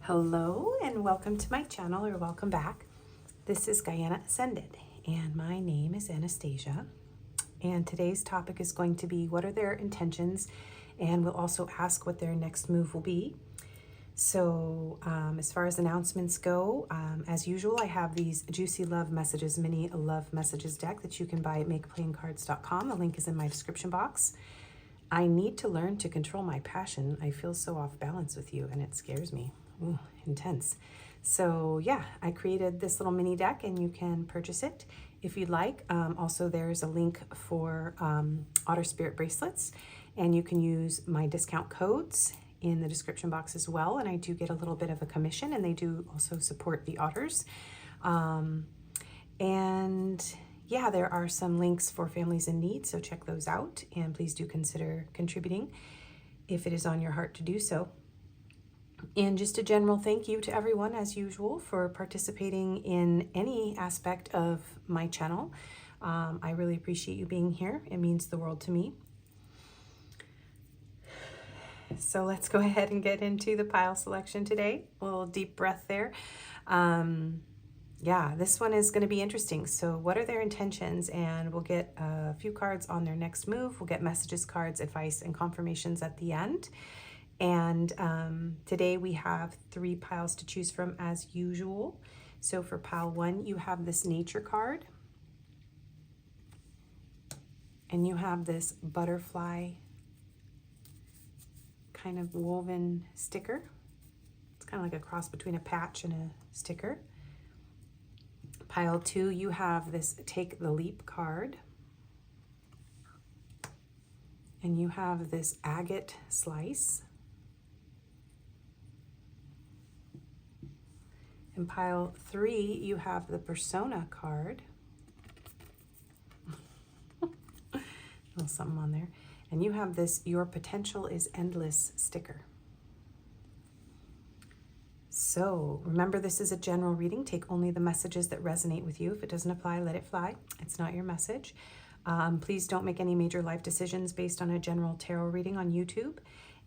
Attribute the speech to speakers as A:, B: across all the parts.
A: Hello and welcome to my channel, or welcome back. This is Gaiana.ascended and my name is Anastasia, and today's topic is going to be what are their intentions, and we'll also ask what their next move will be. So as far as announcements go, as usual, I have these Juicy Love Messages mini love messages deck that you can buy at makeplayingcards.com. The link is in my description box. I need to learn to control my passion. I feel so off balance with you and it scares me. Ooh, intense. So yeah, I created this little mini deck and you can purchase it if you'd like. Also, there's a link for Otter Spirit bracelets, and you can use my discount codes in the description box as well. And I do get a little bit of a commission, and they do also support the otters. And yeah, there are some links for families in need, so check those out, and please do consider contributing if it is on your heart to do so. And just a general thank you to everyone, as usual, for participating in any aspect of my channel. I really appreciate you being here. It means the world to me. So let's go ahead and get into the pile selection today. A little deep breath there. Yeah, this one is going to be interesting. So what are their intentions? And we'll get a few cards on their next move. We'll get messages, cards, advice, and confirmations at the end. And today we have 3 piles to choose from as usual. So for pile 1, you have this nature card. And you have this butterfly kind of woven sticker. It's kind of like a cross between a patch and a sticker. Pile 2, you have this Take the Leap card. And you have this agate slice. In pile 3, you have the Persona card. A little something on there. And you have this Your Potential is Endless sticker. So remember, this is a general reading. Take only the messages that resonate with you. If it doesn't apply, let it fly. It's not your message. Please don't make any major life decisions based on a general tarot reading on YouTube.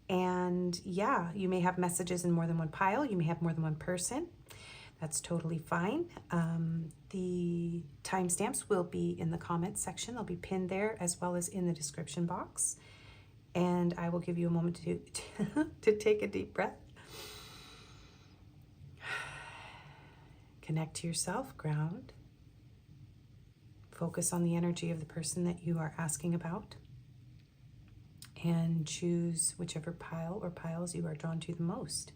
A: And yeah, you may have messages in more than one pile. You may have more than one person. That's totally fine. The timestamps will be in the comments section. They'll be pinned there as well as in the description box. And I will give you a moment to take a deep breath. Connect to yourself, ground. Focus on the energy of the person that you are asking about. And choose whichever pile or piles you are drawn to the most.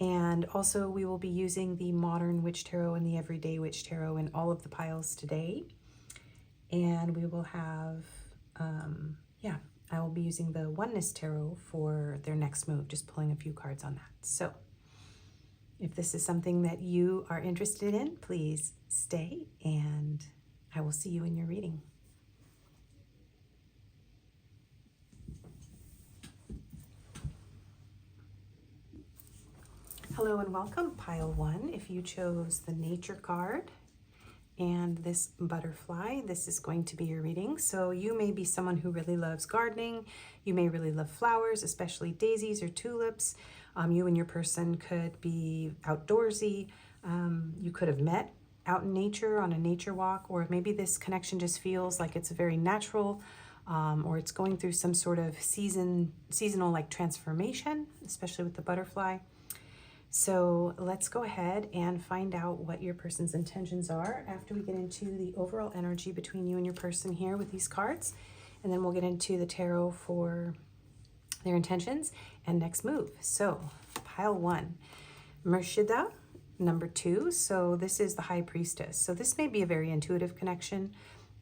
A: And also, we will be using the Modern Witch Tarot and the Everyday Witch Tarot in all of the piles today. And we will have, I will be using the Oneness Tarot for their next move, just pulling a few cards on that. So if this is something that you are interested in, please stay, and I will see you in your reading. Hello and welcome, pile 1. If you chose the nature card and this butterfly, this is going to be your reading. So you may be someone who really loves gardening. You may really love flowers, especially daisies or tulips. You and your person could be outdoorsy. You could have met out in nature on a nature walk, or maybe this connection just feels like it's very natural, or it's going through some sort of seasonal like transformation, especially with the butterfly. So let's go ahead and find out what your person's intentions are after we get into the overall energy between you and your person here with these cards. And then we'll get into the tarot for their intentions and next move. So pile 1, Mershida, number 2. So this is the High Priestess. So this may be a very intuitive connection.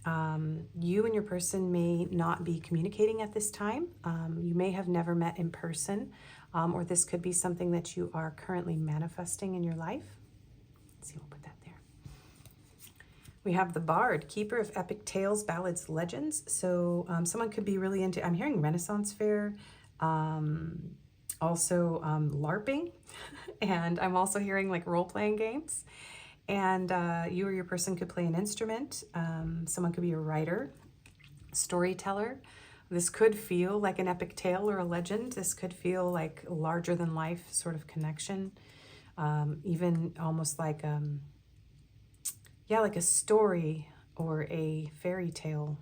A: You and your person may not be communicating at this time. You may have never met in person. Or this could be something that you are currently manifesting in your life. Let's see, we'll put that there. We have the Bard, keeper of epic tales, ballads, legends. So someone could be really into, I'm hearing Renaissance fair, also LARPing, and I'm also hearing like role-playing games. And you or your person could play an instrument. Someone could be a writer, storyteller, This could feel like an epic tale or a legend. This could feel like larger than life sort of connection. Even almost like, yeah, like a story or a fairy tale.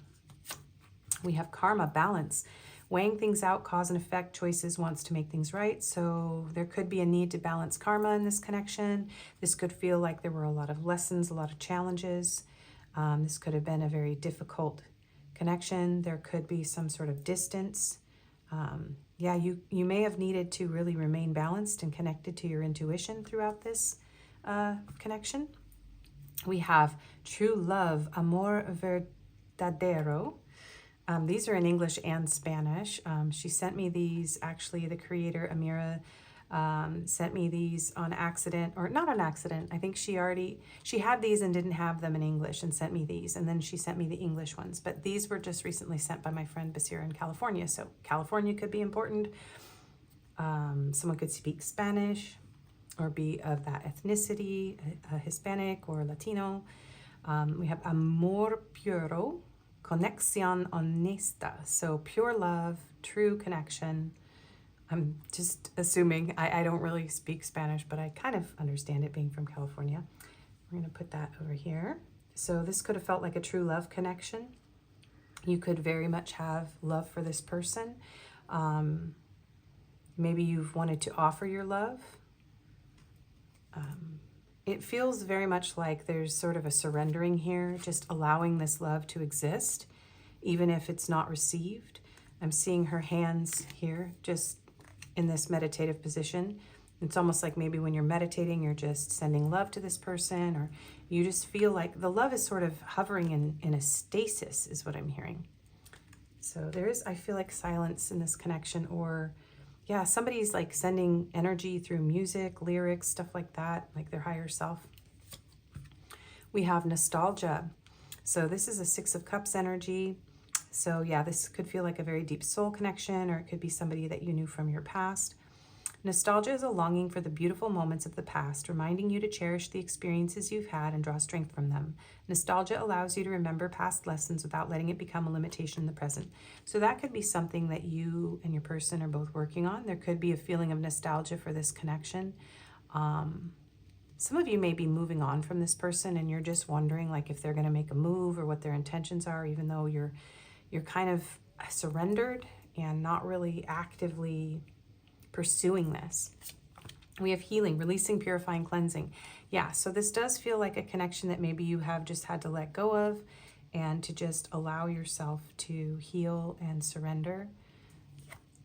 A: We have karma, balance, weighing things out, cause and effect, choices, wants to make things right. So there could be a need to balance karma in this connection. This could feel like there were a lot of lessons, a lot of challenges. This could have been a very difficult connection. There could be some sort of distance. Yeah, you may have needed to really remain balanced and connected to your intuition throughout this connection. We have true love, amor verdadero. These are in English and Spanish. She sent me these, actually, the creator, Amira, sent me these on accident, or not on accident. I think she had these and didn't have them in English and sent me these. And then she sent me the English ones. But these were just recently sent by my friend Basira in California. So California could be important. Someone could speak Spanish or be of that ethnicity, Hispanic or Latino. We have amor puro, conexión honesta. So pure love, true connection. I'm just assuming, I don't really speak Spanish, but I kind of understand it being from California. We're going to put that over here. So this could have felt like a true love connection. You could very much have love for this person. Maybe you've wanted to offer your love. It feels very much like there's sort of a surrendering here, just allowing this love to exist, even if it's not received. I'm seeing her hands here, just in this meditative position. It's almost like maybe when you're meditating, you're just sending love to this person, or you just feel like the love is sort of hovering in a stasis, is what I'm hearing. So I feel like silence in this connection, or yeah, somebody's like sending energy through music, lyrics, stuff like that, like their higher self. We have nostalgia. So this is a 6 of Cups energy. So yeah, this could feel like a very deep soul connection, or it could be somebody that you knew from your past. Nostalgia is a longing for the beautiful moments of the past, reminding you to cherish the experiences you've had and draw strength from them. Nostalgia allows you to remember past lessons without letting it become a limitation in the present. So that could be something that you and your person are both working on. There could be a feeling of nostalgia for this connection. Some of you may be moving on from this person and you're just wondering like if they're going to make a move or what their intentions are, even though you're kind of surrendered and not really actively pursuing this. We have healing, releasing, purifying, cleansing. Yeah, so this does feel like a connection that maybe you have just had to let go of and to just allow yourself to heal and surrender.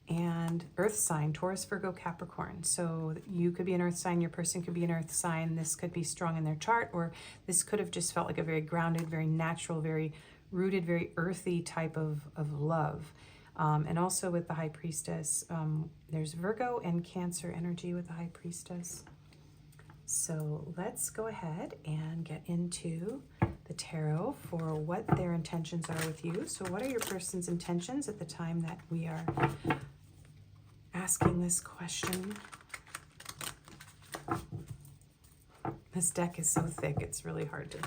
A: And earth sign, Taurus, Virgo, Capricorn. So you could be an earth sign, your person could be an earth sign. This could be strong in their chart, or this could have just felt like a very grounded, very natural, very rooted, very earthy type of love. And also with the High Priestess, there's Virgo and Cancer energy with the High Priestess. So let's go ahead and get into the tarot for what their intentions are with you. So what are your person's intentions at the time that we are asking this question? This deck is so thick, it's really hard to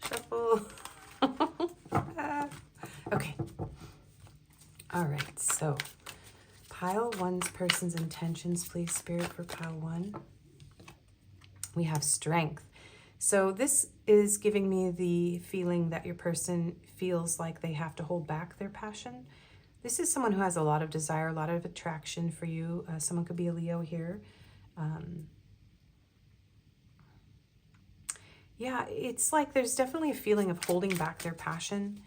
A: shuffle. Okay. All right, so pile 1's person's intentions, please, Spirit, for pile 1. We have strength. So this is giving me the feeling that your person feels like they have to hold back their passion. This is someone who has a lot of desire, a lot of attraction for you. Someone could be a Leo here. Yeah, it's like there's definitely a feeling of holding back their passion.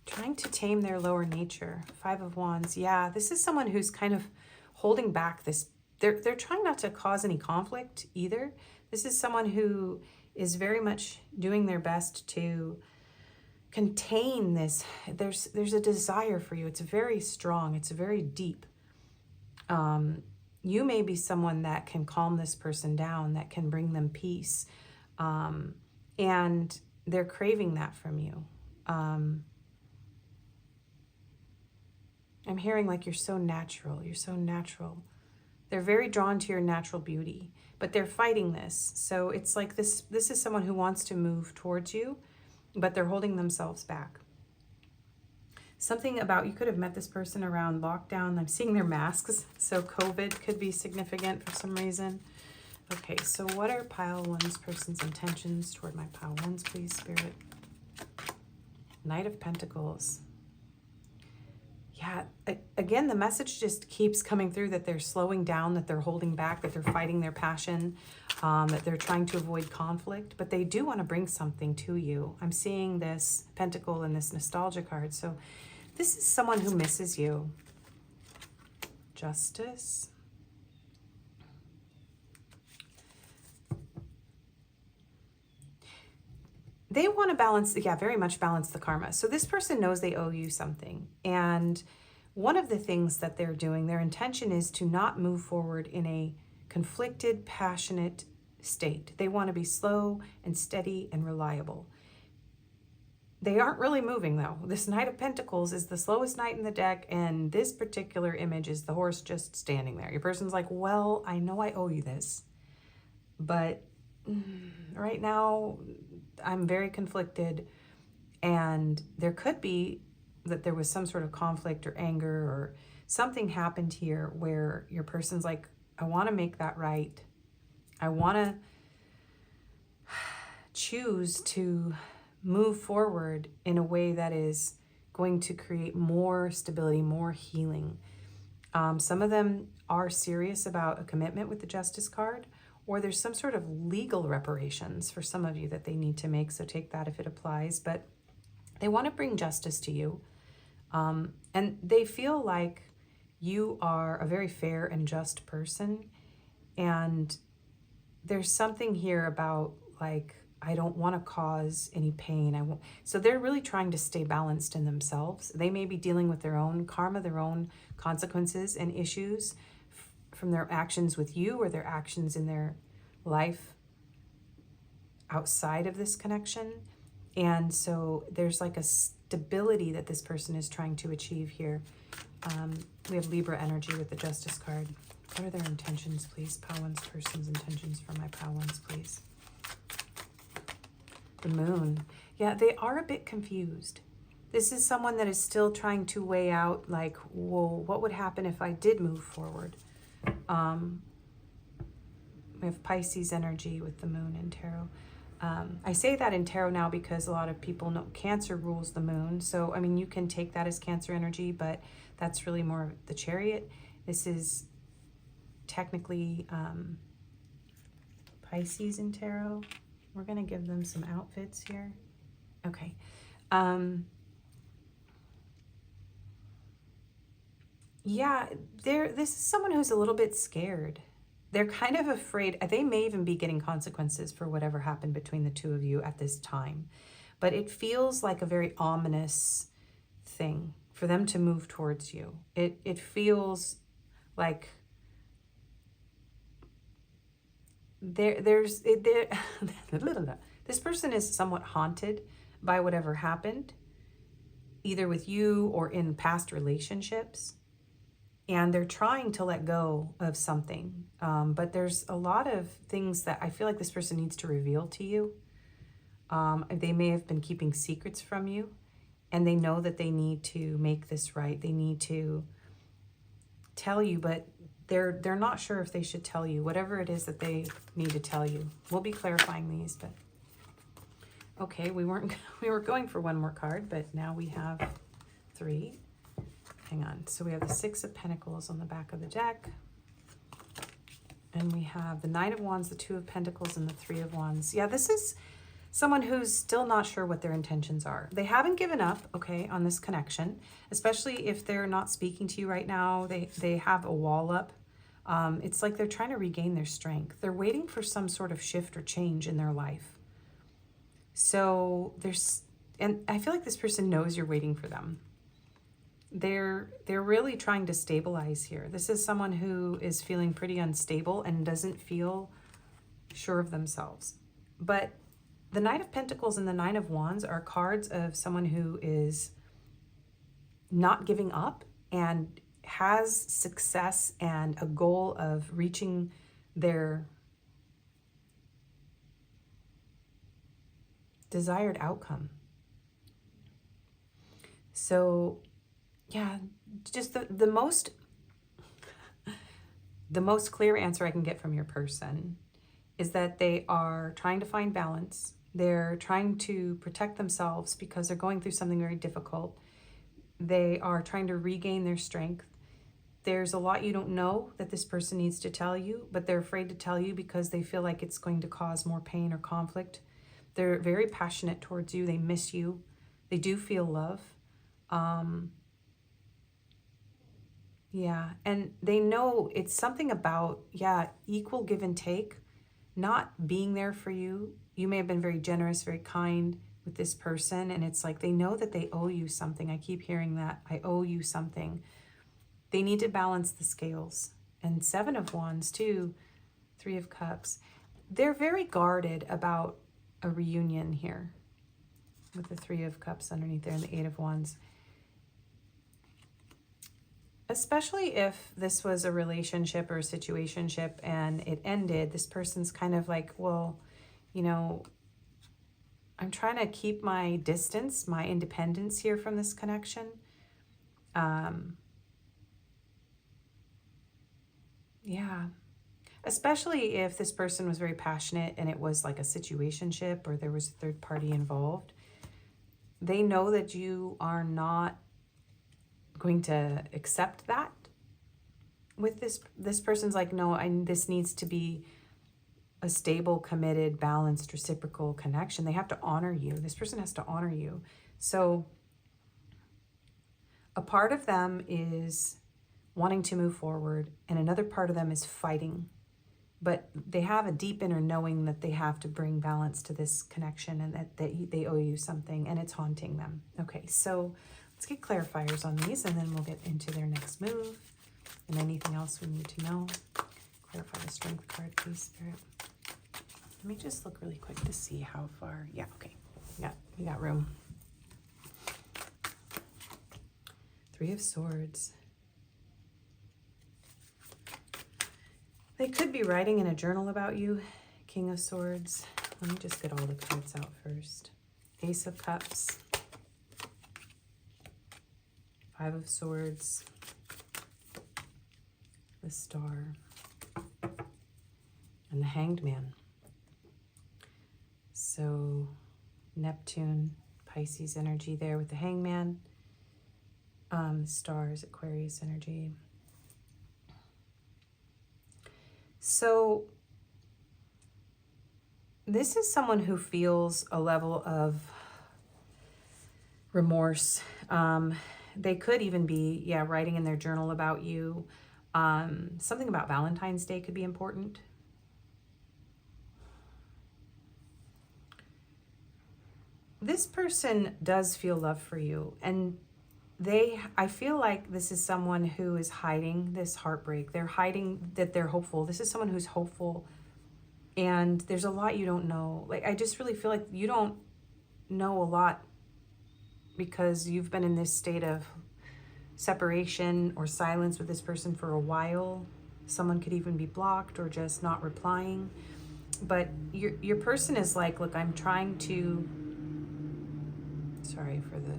A: Trying to tame their lower nature. 5 of Wands. Yeah, this is someone who's kind of holding back this. They're trying not to cause any conflict either. This is someone who is very much doing their best to contain this. There's a desire for you. It's very strong. It's very deep. You may be someone that can calm this person down, that can bring them peace. And they're craving that from you. I'm hearing like you're so natural. You're so natural. They're very drawn to your natural beauty, but they're fighting this. So it's like this is someone who wants to move towards you, but they're holding themselves back. Something about, you could have met this person around lockdown. I'm seeing their masks, so COVID could be significant for some reason. Okay, so what are pile one's person's intentions toward my pile ones, please, Spirit? Knight of Pentacles. Yeah, again, the message just keeps coming through that they're slowing down, that they're holding back, that they're fighting their passion, that they're trying to avoid conflict, but they do want to bring something to you. I'm seeing this Pentacle and this Nostalgia card. So this is someone who misses you. Justice. They want to balance, yeah, very much balance the karma. So this person knows they owe you something. And one of the things that they're doing, their intention is to not move forward in a conflicted, passionate state. They want to be slow and steady and reliable. They aren't really moving though. This Knight of Pentacles is the slowest knight in the deck, and this particular image is the horse just standing there. Your person's like, well, I know I owe you this, but right now I'm very conflicted, and there could be that there was some sort of conflict or anger or something happened here where your person's like, I want to make that right. I want to choose to move forward in a way that is going to create more stability, more healing. Some of them are serious about a commitment with the Justice card, or there's some sort of legal reparations for some of you that they need to make, so take that if it applies. But they want to bring justice to you. And they feel like you are a very fair and just person. And there's something here about, like, I don't want to cause any pain. So they're really trying to stay balanced in themselves. They may be dealing with their own karma, their own consequences and issues from their actions with you or their actions in their life outside of this connection. And so there's like a stability that this person is trying to achieve here. We have Libra energy with the Justice card. What are their intentions, please? Pile one's person's intentions for my pile ones, please. The Moon. Yeah, they are a bit confused. This is someone that is still trying to weigh out, like, whoa, what would happen if I did move forward? We have Pisces energy with the Moon in tarot. I say that in tarot now because a lot of people know Cancer rules the Moon. So, I mean, you can take that as Cancer energy, but that's really more the Chariot. This is technically Pisces in tarot. We're going to give them some outfits here. Okay. Yeah, this is someone who's a little bit scared. They're kind of afraid. They may even be getting consequences for whatever happened between the two of you at this time. But it feels like a very ominous thing for them to move towards you. It feels like this person is somewhat haunted by whatever happened, either with you or in past relationships. And they're trying to let go of something. But there's a lot of things that I feel like this person needs to reveal to you. They may have been keeping secrets from you, and they know that they need to make this right. They need to tell you, but they're not sure if they should tell you, whatever it is that they need to tell you. We'll be clarifying these, but okay, we were going for one more card, but now we have 3. Hang on. So we have the 6 of Pentacles on the back of the deck. And we have the 9 of Wands, the 2 of Pentacles, and the 3 of Wands. Yeah, this is someone who's still not sure what their intentions are. They haven't given up, okay, on this connection, especially if they're not speaking to you right now. They have a wall up. It's like they're trying to regain their strength. They're waiting for some sort of shift or change in their life. So and I feel like this person knows you're waiting for them. They're really trying to stabilize here. This is someone who is feeling pretty unstable and doesn't feel sure of themselves. But the Knight of Pentacles and the 9 of Wands are cards of someone who is not giving up and has success and a goal of reaching their desired outcome. So yeah, just the most clear answer I can get from your person is that they are trying to find balance. They're trying to protect themselves because they're going through something very difficult. They are trying to regain their strength. There's a lot you don't know that this person needs to tell you, but they're afraid to tell you because they feel like it's going to cause more pain or conflict. They're very passionate towards you. They miss you. They do feel love. Yeah, and they know it's something about, yeah, equal give and take, not being there for you. You may have been very generous, very kind with this person, and it's like they know that they owe you something. I keep hearing that. I owe you something. They need to balance the scales. And 7 of Wands, too, 3 of Cups. They're very guarded about a reunion here with the 3 of Cups underneath there and the 8 of Wands. Especially if this was a relationship or a situationship and it ended, this person's kind of like, well, you know, I'm trying to keep my distance, my independence here from this connection. Yeah. Especially if this person was very passionate and it was like a situationship or there was a third party involved. They know that you are not going to accept that with this person's like, no, this needs to be a stable, committed, balanced, reciprocal connection. They have to honor you. This person has to honor you. So a part of them is wanting to move forward and another part of them is fighting, but they have a deep inner knowing that they have to bring balance to this connection and that they owe you something and it's haunting them. Okay, so let's get clarifiers on these and then we'll get into their next move and anything else we need to know. Clarify the strength card, please, Spirit. Let me just look really quick to see how far. Yeah, okay. We got room. 3 of Swords. They could be writing in a journal about you. King of Swords. Let me just get all the cards out first. Ace of Cups. 5 of Swords. The Star. And the Hanged Man. So Neptune, Pisces energy there with the Hangman. Stars, Aquarius energy. So this is someone who feels a level of remorse. They could even be, writing in their journal about you. Something about Valentine's Day could be important. This person does feel love for you, and I feel like this is someone who is hiding this heartbreak. They're hiding that they're hopeful. This is someone who's hopeful, and there's a lot you don't know. Like, I just really feel like you don't know a lot because you've been in this state of separation or silence with this person for a while. Someone could even be blocked or just not replying. But your person is like, look, I'm trying to... Sorry for the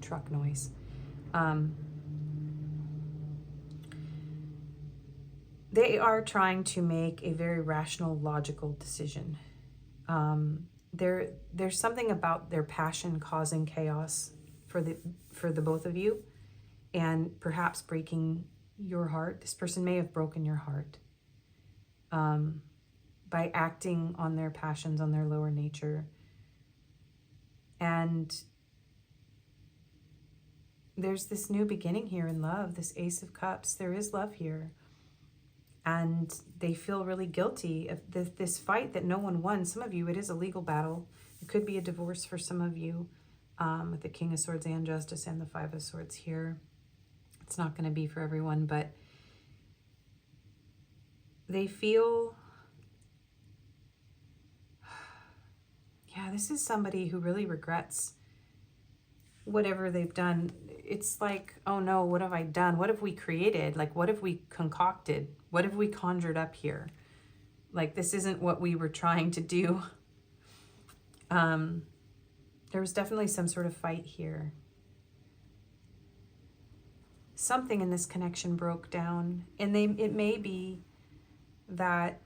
A: truck noise. They are trying to make a very rational, logical decision. There's something about their passion causing chaos for the both of you, and perhaps breaking your heart. This person may have broken your heart by acting on their passions, on their lower nature. And there's this new beginning here in love, this Ace of Cups. There is love here. And they feel really guilty of this fight that no one won. Some of you, it is a legal battle. It could be a divorce for some of you, with the King of Swords and Justice and the 5 of Swords here. It's not going to be for everyone, but they feel... Yeah, this is somebody who really regrets whatever they've done. It's like, oh no, what have I done? What have we created? Like, what have we concocted? What have we conjured up here? Like, this isn't what we were trying to do. There was definitely some sort of fight here. something in this connection broke down. And it may be that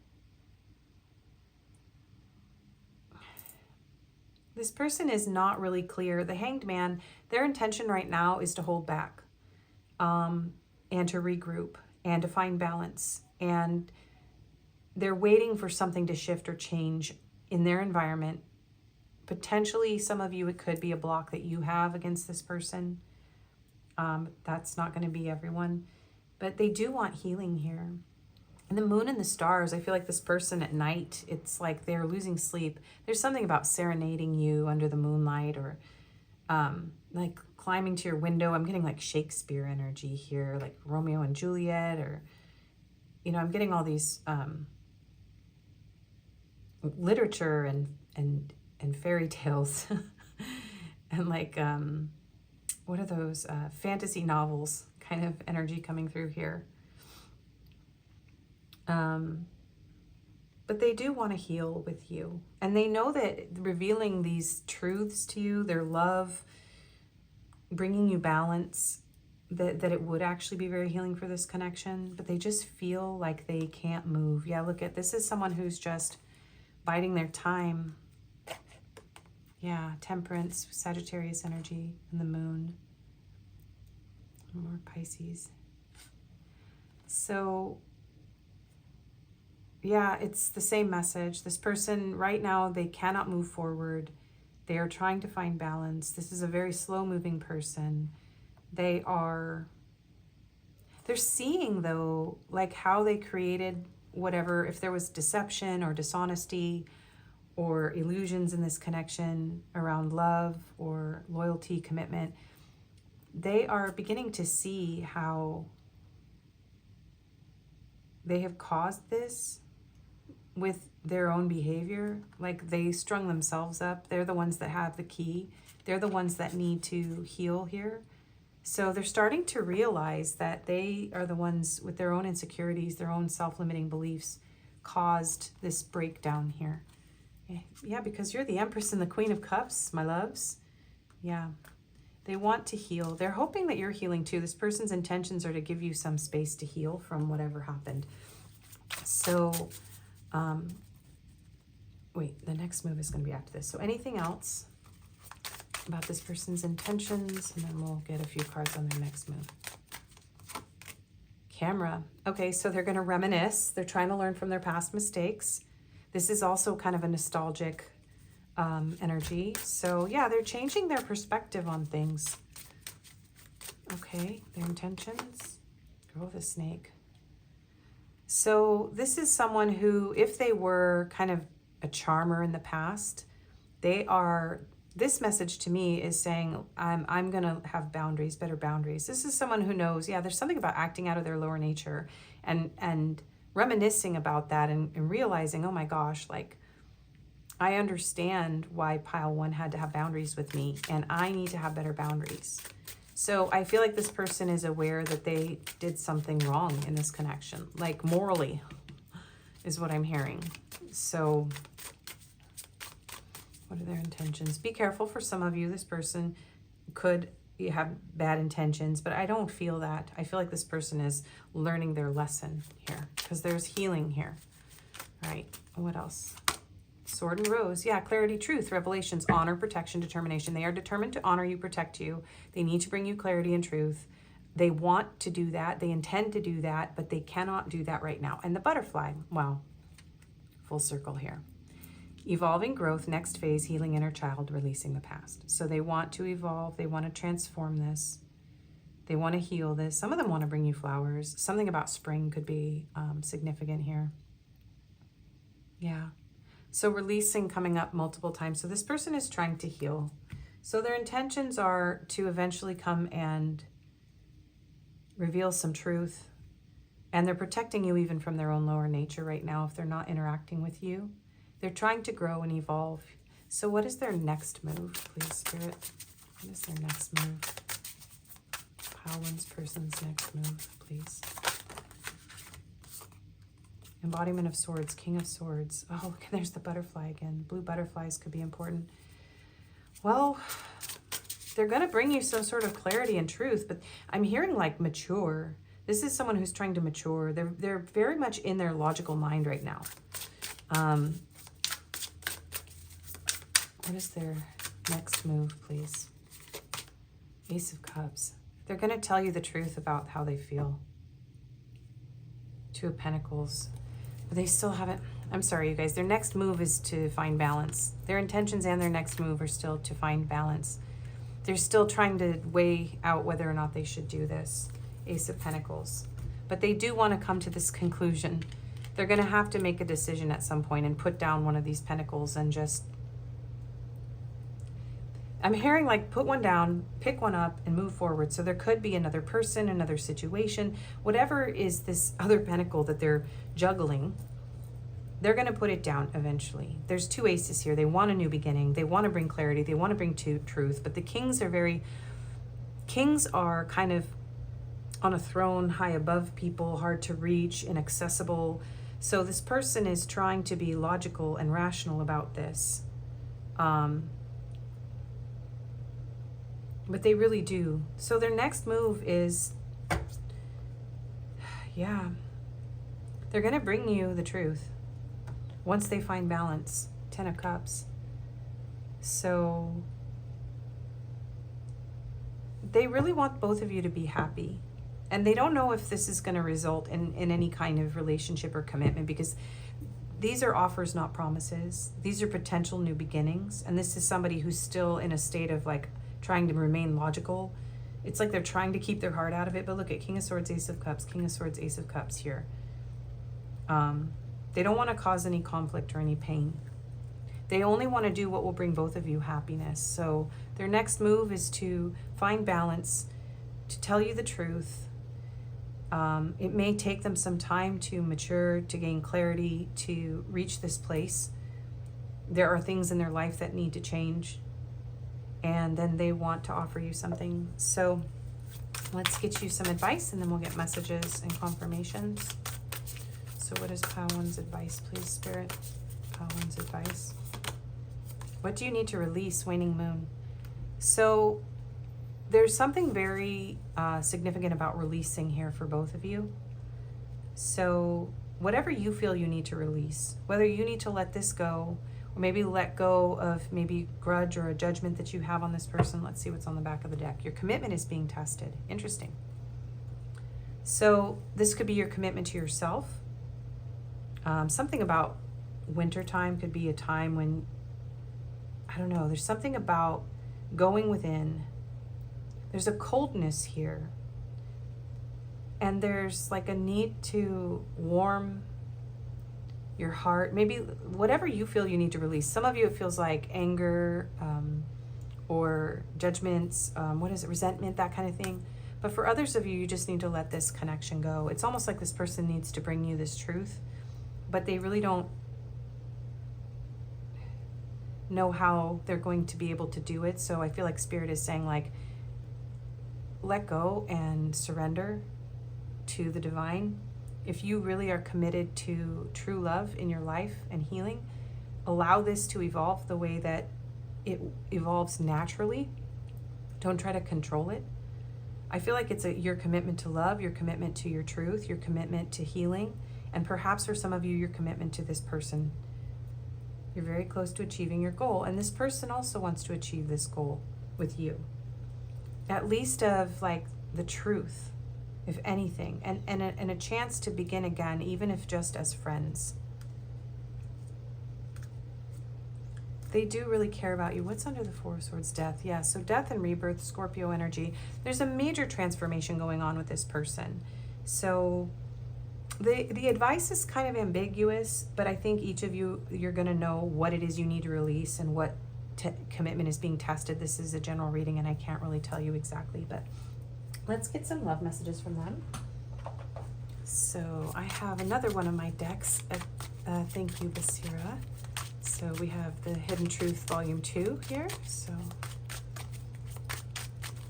A: this person is not really clear. The Hanged Man, their intention right now is to hold back, and to regroup and to find balance. And they're waiting for something to shift or change in their environment. Potentially, some of you, it could be a block that you have against this person. That's not going to be everyone. But they do want healing here. And the moon and the stars, I feel like this person at night, it's like they're losing sleep. There's something about serenading you under the moonlight, or like climbing to your window. I'm getting like Shakespeare energy here, like Romeo and Juliet, or, you know, I'm getting all these literature and fairy tales and like, what are those fantasy novels kind of energy coming through here. But they do want to heal with you. And they know that revealing these truths to you, their love, bringing you balance, that it would actually be very healing for this connection. But they just feel like they can't move. Yeah, look at this is someone who's just biding their time. Yeah, Temperance, Sagittarius energy, and the moon. More Pisces. So yeah, it's the same message. This person right now, they cannot move forward. They are trying to find balance. This is a very slow moving person. They're seeing though, like how they created whatever, if there was deception or dishonesty or illusions in this connection around love or loyalty, commitment, they are beginning to see how they have caused this with their own behavior. Like they strung themselves up. They're the ones that have the key. They're the ones that need to heal here. So they're starting to realize that they are the ones with their own insecurities, their own self-limiting beliefs caused this breakdown here. Yeah, because you're the Empress and the Queen of Cups, my loves. Yeah, they want to heal. They're hoping that you're healing too. This person's intentions are to give you some space to heal from whatever happened. So, wait, the next move is going to be after this. So anything else about this person's intentions, and then we'll get a few cards on their next move. Camera. Okay, so they're going to reminisce. They're trying to learn from their past mistakes. This is also kind of a nostalgic energy. So yeah, they're changing their perspective on things. Okay, their intentions. Girl with a snake. So this is someone who, if they were kind of a charmer in the past, this message to me is saying, I'm going to have boundaries, better boundaries. This is someone who knows, yeah, there's something about acting out of their lower nature and reminiscing about that and realizing, oh my gosh, like, I understand why pile one had to have boundaries with me, and I need to have better boundaries. So I feel like this person is aware that they did something wrong in this connection, like morally is what I'm hearing. So what are their intentions? Be careful for some of you. This person could have bad intentions, but I don't feel that. I feel like this person is learning their lesson here because there's healing here. All right, what else? Sword and Rose. Yeah, clarity, truth, revelations, honor, protection, determination. They are determined to honor you, protect you. They need to bring you clarity and truth. They want to do that. They intend to do that, but they cannot do that right now. And the butterfly. Wow. Full circle here. Evolving growth, next phase, healing inner child, releasing the past. So they want to evolve. They want to transform this. They want to heal this. Some of them want to bring you flowers. Something about spring could be significant here. Yeah. So releasing coming up multiple times. So this person is trying to heal. So their intentions are to eventually come and reveal some truth. And they're protecting you even from their own lower nature right now if they're not interacting with you. They're trying to grow and evolve. So what is their next move, please, Spirit? What is their next move? Pile one's person's next move, please. Embodiment of Swords, King of Swords. Oh, look, there's the butterfly again. Blue butterflies could be important. Well, They're going to bring you some sort of clarity and truth, but I'm hearing like mature. This is someone who's trying to mature. They're very much in their logical mind right now. What is their next move, please? Ace of Cups. They're going to tell you the truth about how they feel. Two of Pentacles. But they still haven't... I'm sorry, you guys. Their next move is to find balance. Their intentions and their next move are still to find balance. They're still trying to weigh out whether or not they should do this. Ace of Pentacles. But they do want to come to this conclusion. They're going to have to make a decision at some point and put down one of these pentacles and just... I'm hearing like put one down, pick one up, and move forward. So there could be another person, another situation. Whatever is this other pentacle that they're juggling, they're going to put it down eventually. There's two aces here. They want a new beginning. They want to bring clarity. They want to bring truth. But the kings are kind of on a throne high above people, hard to reach, inaccessible. So this person is trying to be logical and rational about this. But they really do. So their next move is, yeah, they're going to bring you the truth once they find balance. 10 of Cups. So they really want both of you to be happy. And they don't know if this is going to result in any kind of relationship or commitment, because these are offers, not promises. These are potential new beginnings. And this is somebody who's still in a state of like trying to remain logical. It's like they're trying to keep their heart out of it. But look at King of Swords, Ace of Cups, King of Swords, Ace of Cups here. They don't want to cause any conflict or any pain. They only want to do what will bring both of you happiness. So their next move is to find balance, to tell you the truth. It may take them some time to mature, to gain clarity, to reach this place. There are things in their life that need to change. And then they want to offer you something. So let's get you some advice, and then we'll get messages and confirmations. So what is Pile 1's advice, please, Spirit? Pile 1's advice. What do you need to release, Waning Moon? So there's something very significant about releasing here for both of you. So whatever you feel you need to release, whether you need to let this go, or maybe let go of maybe grudge or a judgment that you have on this person. Let's see what's on the back of the deck. Your commitment is being tested. Interesting. So this could be your commitment to yourself. Something about wintertime could be a time when, I don't know, there's something about going within. There's a coldness here. And there's like a need to warm your heart, maybe whatever you feel you need to release. Some of you, it feels like anger or judgments, resentment, that kind of thing. But for others of you, you just need to let this connection go. It's almost like this person needs to bring you this truth, but they really don't know how they're going to be able to do it. So I feel like Spirit is saying, like, let go and surrender to the divine. If you really are committed to true love in your life and healing, allow this to evolve the way that it evolves naturally. Don't try to control it. I feel like it's your commitment to love, your commitment to your truth, your commitment to healing, and perhaps for some of you, your commitment to this person. You're very close to achieving your goal, and this person also wants to achieve this goal with you. At least of like the truth, if anything, and a chance to begin again, even if just as friends. They do really care about you. What's under the Four of Swords? Death. Yeah, so death and rebirth, Scorpio energy. There's a major transformation going on with this person. So the advice is kind of ambiguous, but I think each of you, you're going to know what it is you need to release and what commitment is being tested. This is a general reading, and I can't really tell you exactly, but let's get some love messages from them. So I have another one of my decks. Thank you, Basira. So we have the Hidden Truth Volume 2 here. So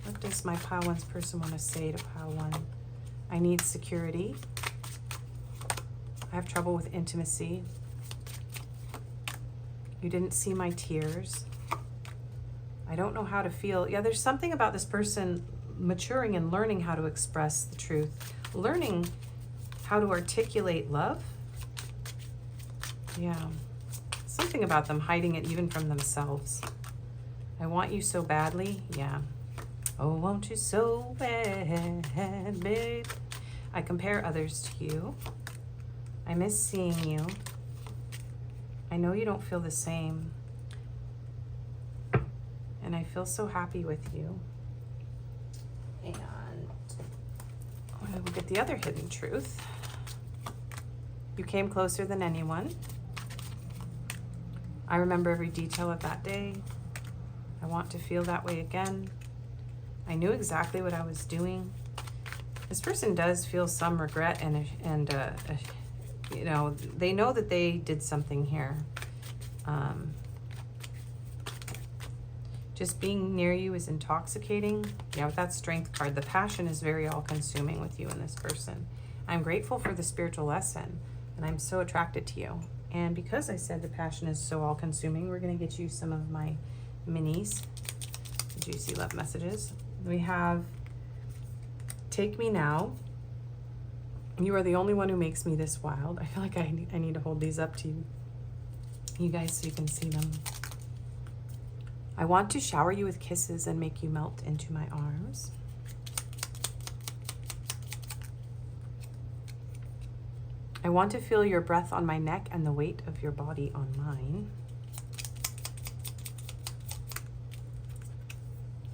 A: what does my Pile 1's person want to say to Pile 1? I need security. I have trouble with intimacy. You didn't see my tears. I don't know how to feel. Yeah, there's something about this person maturing and learning how to express the truth, learning how to articulate love. Yeah, something about them hiding it even from themselves. I want you so badly. Yeah. Oh, want you so bad, babe. I compare others to you. I miss seeing you. I know you don't feel the same. And I feel so happy with you. And we'll get the other hidden truth. You came closer than anyone. I remember every detail of that day. I want to feel that way again. I knew exactly what I was doing. This person does feel some regret and you know, they know that they did something here. Just being near you is intoxicating. Yeah, with that Strength card, the passion is very all-consuming with you and this person. I'm grateful for the spiritual lesson, and I'm so attracted to you. And because I said the passion is so all-consuming, we're going to get you some of my minis, juicy love messages. We have, take me now. You are the only one who makes me this wild. I feel like I need to hold these up to you guys so you can see them. I want to shower you with kisses and make you melt into my arms. I want to feel your breath on my neck and the weight of your body on mine.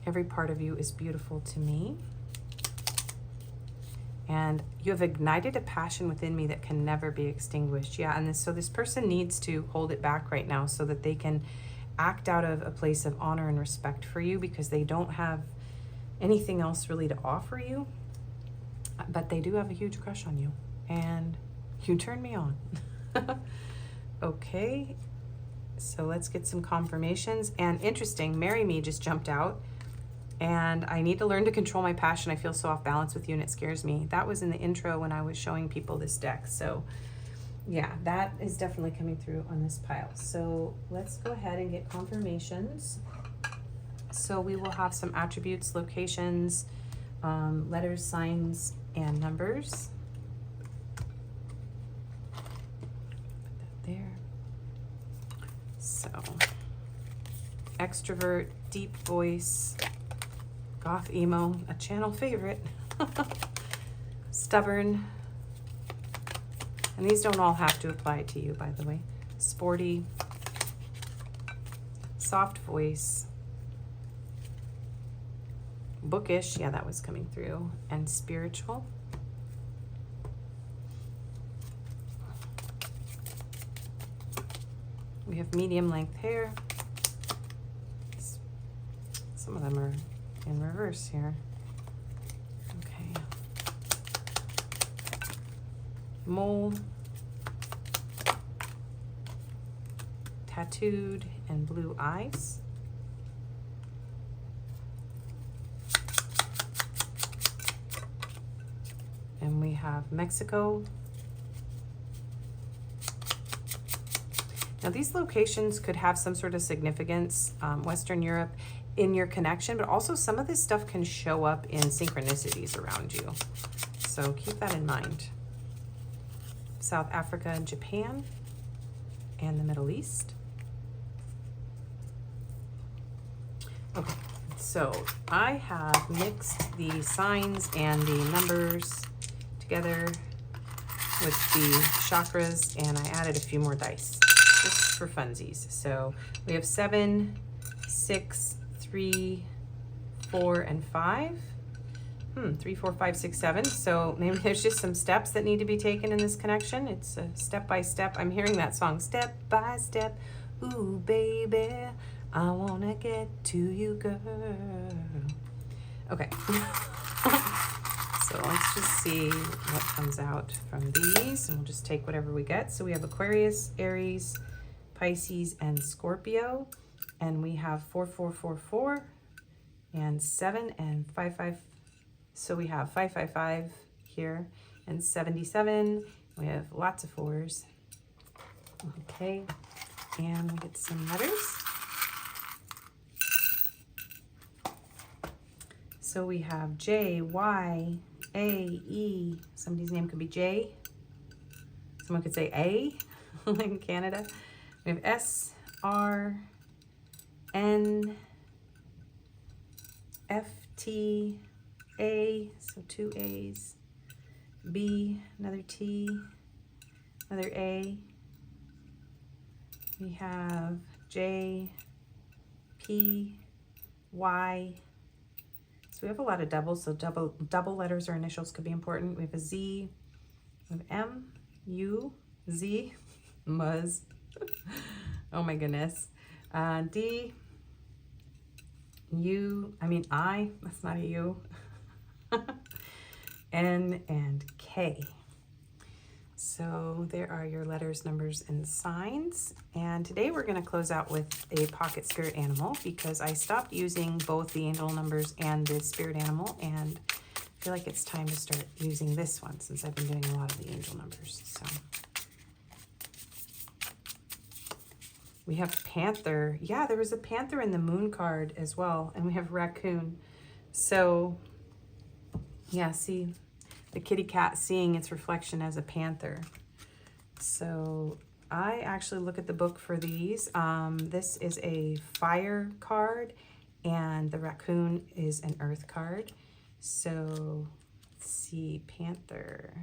A: Every part of you is beautiful to me. And you have ignited a passion within me that can never be extinguished. Yeah, and so this person needs to hold it back right now so that they can act out of a place of honor and respect for you, because they don't have anything else really to offer you. But they do have a huge crush on you. And you turn me on. Okay, so let's get some confirmations. And interesting, Marry Me just jumped out. And I need to learn to control my passion. I feel so off balance with you and it scares me. That was in the intro when I was showing people this deck. So yeah, that is definitely coming through on this pile. So let's go ahead and get confirmations. So we will have some attributes, locations, letters, signs, and numbers. Put that there. So extrovert, deep voice, goth emo, a channel favorite, stubborn, and these don't all have to apply to you, by the way, sporty, soft voice, bookish, yeah, that was coming through, and spiritual. We have medium length hair. Some of them are in reverse here. Okay. Mole. Tattooed and blue eyes. And we have Mexico. Now these locations could have some sort of significance, Western Europe, in your connection, but also some of this stuff can show up in synchronicities around you. So keep that in mind. South Africa and Japan and the Middle East. Okay, so I have mixed the signs and the numbers together with the chakras, and I added a few more dice just for funsies. So we have 7, 6, 3, 4, and 5. 3, 4, 5, 6, 7. So maybe there's just some steps that need to be taken in this connection. It's a step by step. I'm hearing that song, step by step. Ooh, baby, I wanna get to you, girl. Okay. So let's just see what comes out from these, and we'll just take whatever we get. So we have Aquarius, Aries, Pisces, and Scorpio. And we have 4, 4, 4, 4, and 7, and 5, 5. So we have 5, 5, 5 here, and 77. We have lots of 4s. Okay, and we get some letters. So we have J, Y, A, E. Somebody's name could be J. Someone could say A, like in Canada. We have S, R, N, F, T, A, so 2 A's, B, another T, another A. We have J, P, Y. So we have a lot of doubles, so double letters or initials could be important. We have a Z, we have M, U, Z, Muzz. Oh my goodness. D, U, I, that's not a U. N and K. So there are your letters, numbers, and signs. And today we're going to close out with a pocket spirit animal because I stopped using both the angel numbers and the spirit animal, and I feel like it's time to start using this one since I've been doing a lot of the angel numbers. So we have panther. Yeah, there was a panther in the moon card as well, and we have raccoon. So yeah, see the kitty cat seeing its reflection as a panther. So I actually look at the book for these. This is a fire card and the raccoon is an earth card. So let's see, panther.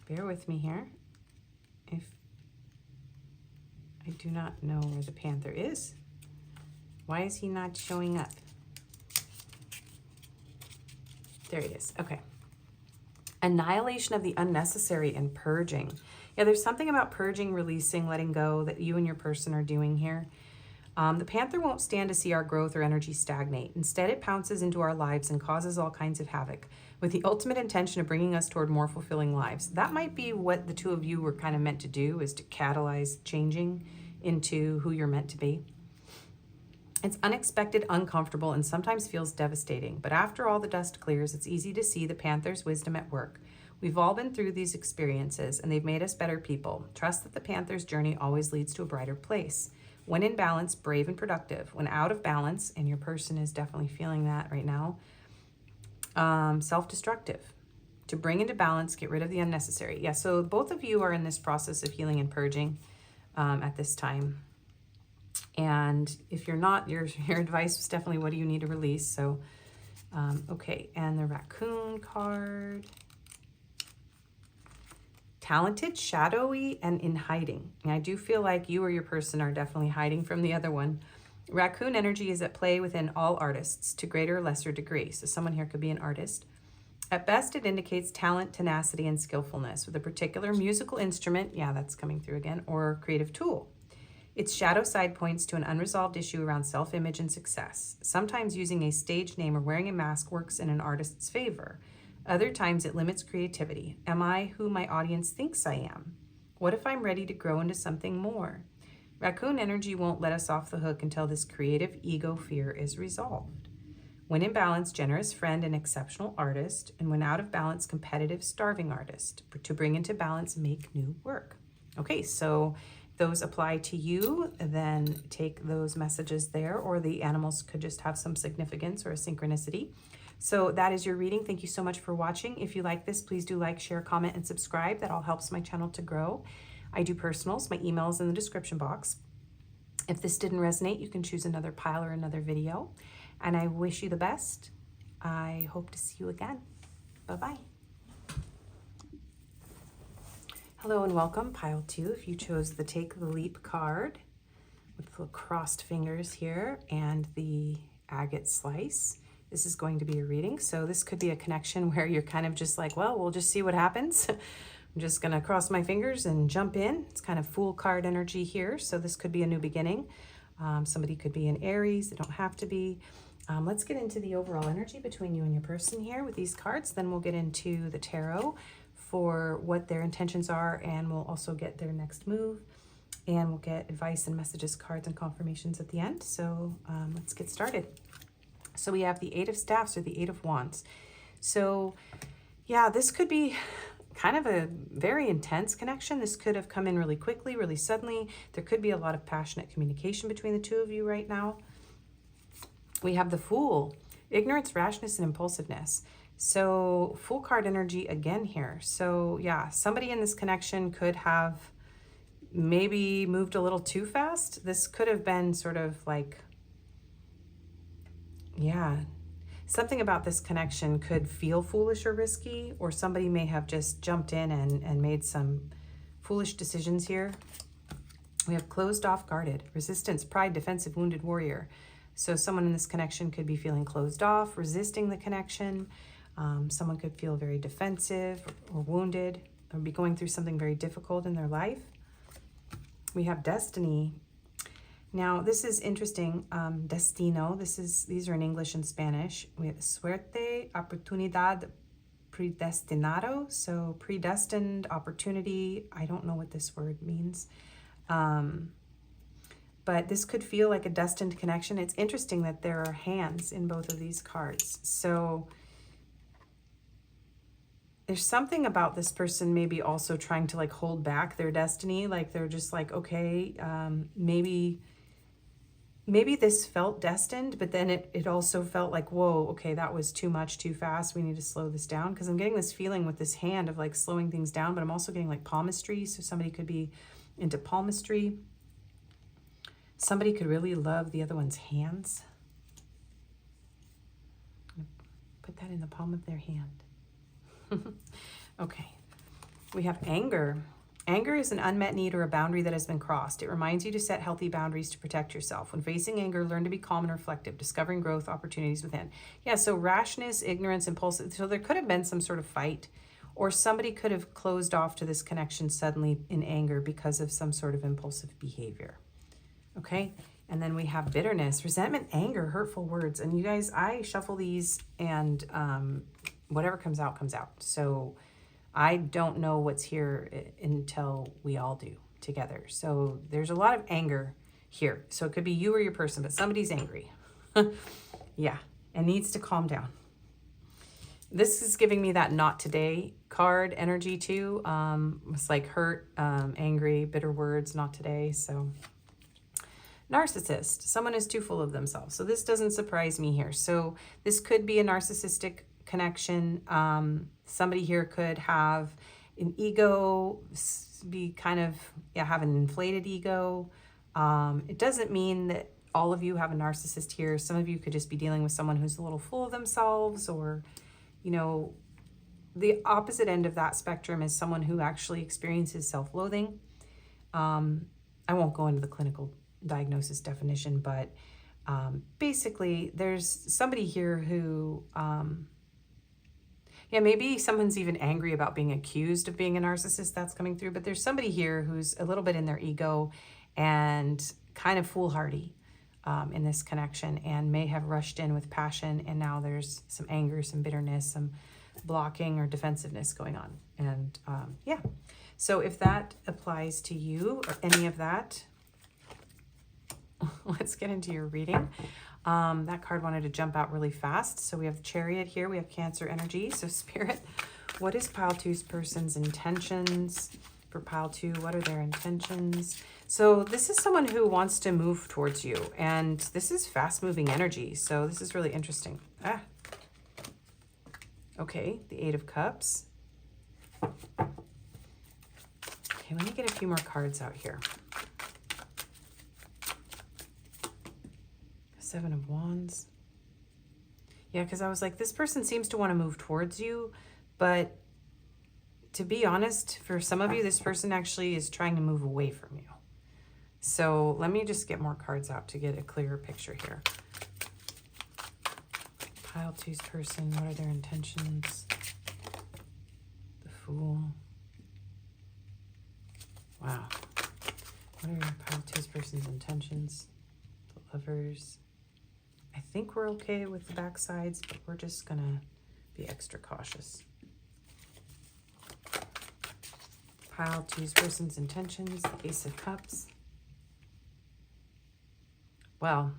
A: Bear with me here. If I do not know where the panther is. Why is he not showing up? There he is. Okay. Annihilation of the unnecessary and purging. Yeah, there's something about purging, releasing, letting go that you and your person are doing here. The panther won't stand to see our growth or energy stagnate. Instead, it pounces into our lives and causes all kinds of havoc with the ultimate intention of bringing us toward more fulfilling lives. That might be what the two of you were kind of meant to do, is to catalyze changing into who you're meant to be. It's unexpected, uncomfortable, and sometimes feels devastating. But after all the dust clears, it's easy to see the panther's wisdom at work. We've all been through these experiences, and they've made us better people. Trust that the panther's journey always leads to a brighter place. When in balance, brave and productive. When out of balance, and your person is definitely feeling that right now, self-destructive. To bring into balance, get rid of the unnecessary. Yeah, so both of you are in this process of healing and purging at this time. And if you're not, your advice was definitely what do you need to release. So, okay, and the raccoon card. Talented, shadowy, and in hiding. And I do feel like you or your person are definitely hiding from the other one. Raccoon energy is at play within all artists to greater or lesser degree. So someone here could be an artist. At best, it indicates talent, tenacity, and skillfulness with a particular musical instrument, yeah, that's coming through again, or creative tool. Its shadow side points to an unresolved issue around self-image and success. Sometimes using a stage name or wearing a mask works in an artist's favor. Other times it limits creativity. Am I who my audience thinks I am? What if I'm ready to grow into something more? Raccoon energy won't let us off the hook until this creative ego fear is resolved. When in balance, generous friend and exceptional artist. And when out of balance, competitive, starving artist. To bring into balance, make new work. Okay, so those apply to you, then take those messages there, or the animals could just have some significance or a synchronicity. So that is your reading. Thank you so much for watching. If you like this, please do like, share, comment, and subscribe. That all helps my channel to grow. I do personals. My email is in the description box. If this didn't resonate, you can choose another pile or another video. And I wish you the best. I hope to see you again. Bye-bye. Hello and welcome, pile 2. If you chose the Take the Leap card with the crossed fingers here and the agate slice, this is going to be a reading. So this could be a connection where you're kind of just like, well, we'll just see what happens. I'm just going to cross my fingers and jump in. It's kind of Fool card energy here. So this could be a new beginning. Somebody could be in Aries. They don't have to be. Let's get into the overall energy between you and your person here with these cards. Then we'll get into the tarot for what their intentions are, and we'll also get their next move, and we'll get advice and messages, cards, and confirmations at the end. So let's get started. So we have the 8 of Staffs or the 8 of Wands. So yeah, this could be kind of a very intense connection. This could have come in really quickly, really suddenly. There could be a lot of passionate communication between the two of you right now. We have the Fool, ignorance, rashness, and impulsiveness. So Fool card energy again here. So yeah, somebody in this connection could have maybe moved a little too fast. This could have been sort of like, yeah, something about this connection could feel foolish or risky, or somebody may have just jumped in and made some foolish decisions here. We have closed off, guarded, resistance, pride, defensive, wounded warrior. So someone in this connection could be feeling closed off, resisting the connection. Someone could feel very defensive or wounded, or be going through something very difficult in their life. We have destiny. Now, this is interesting. Destino. These are in English and Spanish. We have suerte, oportunidad, predestinado. So predestined, opportunity. I don't know what this word means. But this could feel like a destined connection. It's interesting that there are hands in both of these cards. So there's something about this person maybe also trying to like hold back their destiny. Like they're just like, okay, maybe this felt destined, but then it also felt like, whoa, okay, that was too much, too fast. We need to slow this down. Because I'm getting this feeling with this hand of like slowing things down, but I'm also getting like palmistry. So somebody could be into palmistry. Somebody could really love the other one's hands. Put that in the palm of their hand. Okay, we have anger. Anger is an unmet need or a boundary that has been crossed. It reminds you to set healthy boundaries to protect yourself. When facing anger, learn to be calm and reflective, discovering growth opportunities within. Yeah, so rashness, ignorance, impulsive. So there could have been some sort of fight, or somebody could have closed off to this connection suddenly in anger because of some sort of impulsive behavior. Okay, and then we have bitterness, resentment, anger, hurtful words. And you guys, I shuffle these and whatever comes out, comes out. So I don't know what's here until we all do together. So there's a lot of anger here. So it could be you or your person, but somebody's angry. Yeah, and needs to calm down. This is giving me that not today card energy too. It's like hurt, angry, bitter words, not today. So narcissist, someone is too full of themselves. So this doesn't surprise me here. So this could be a narcissistic connection. Somebody here could have an ego, be kind of, have an inflated ego. It doesn't mean that all of you have a narcissist here. Some of you could just be dealing with someone who's a little full of themselves, or, you know, the opposite end of that spectrum is someone who actually experiences self-loathing. I won't go into the clinical diagnosis definition, but basically there's somebody here who, maybe someone's even angry about being accused of being a narcissist. That's coming through, but there's somebody here who's a little bit in their ego and kind of foolhardy in this connection, and may have rushed in with passion, and now there's some anger, some bitterness, some blocking or defensiveness going on. And so if that applies to you or any of that, let's get into your reading. That card wanted to jump out really fast. So we have Chariot here. We have Cancer energy. So Spirit, what is Pile 2's person's intentions? For Pile 2, what are their intentions? So this is someone who wants to move towards you. And this is fast-moving energy. So this is really interesting. Okay, the Eight of Cups. Okay, let me get a few more cards out here. Seven of Wands. Yeah, because I was like, this person seems to want to move towards you, but to be honest, for some of you, this person actually is trying to move away from you. So let me just get more cards out to get a clearer picture here. Pile 2's person, what are their intentions? The Fool. Wow. What are Pile 2's person's intentions? The Lovers. I think we're okay with the back sides, but we're just gonna be extra cautious. Pile 2's person's intentions, the Ace of Cups. Well,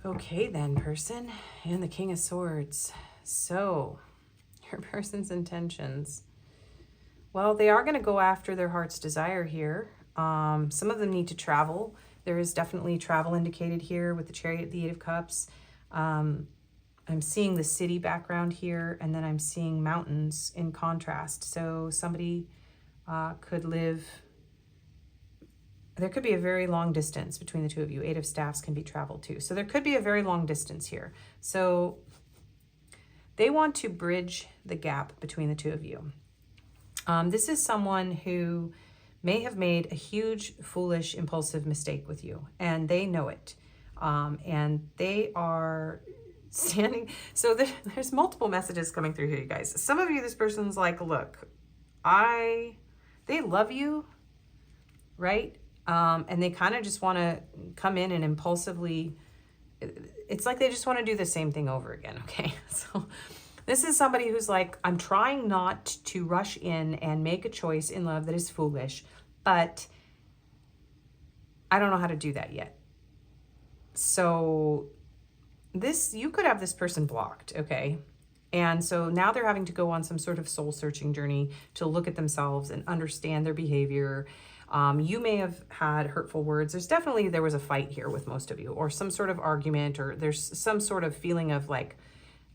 A: okay then, person, and the King of Swords. So Your person's intentions. Well, they are going to go after their heart's desire here. Some of them need to travel. There is definitely travel indicated here with the Chariot, the Eight of Cups. I'm seeing the city background here, and then I'm seeing mountains in contrast. So somebody could live... There could be a very long distance between the two of you. Eight of Staffs can be traveled too. So there could be a very long distance here. So they want to bridge the gap between the two of you. This is someone who may have made a huge, foolish, impulsive mistake with you, and they know it. And they are standing... So there's multiple messages coming through here, you guys. Some of you, this person's like, look, they love you, right? And they kind of just want to come in and impulsively, it's like they just want to do the same thing over again, okay? So this is somebody who's like, I'm trying not to rush in and make a choice in love that is foolish, but I don't know how to do that yet. So you could have this person blocked, okay? And so now they're having to go on some sort of soul-searching journey to look at themselves and understand their behavior. You may have had hurtful words. There was a fight here with most of you, or some sort of argument, or there's some sort of feeling of like,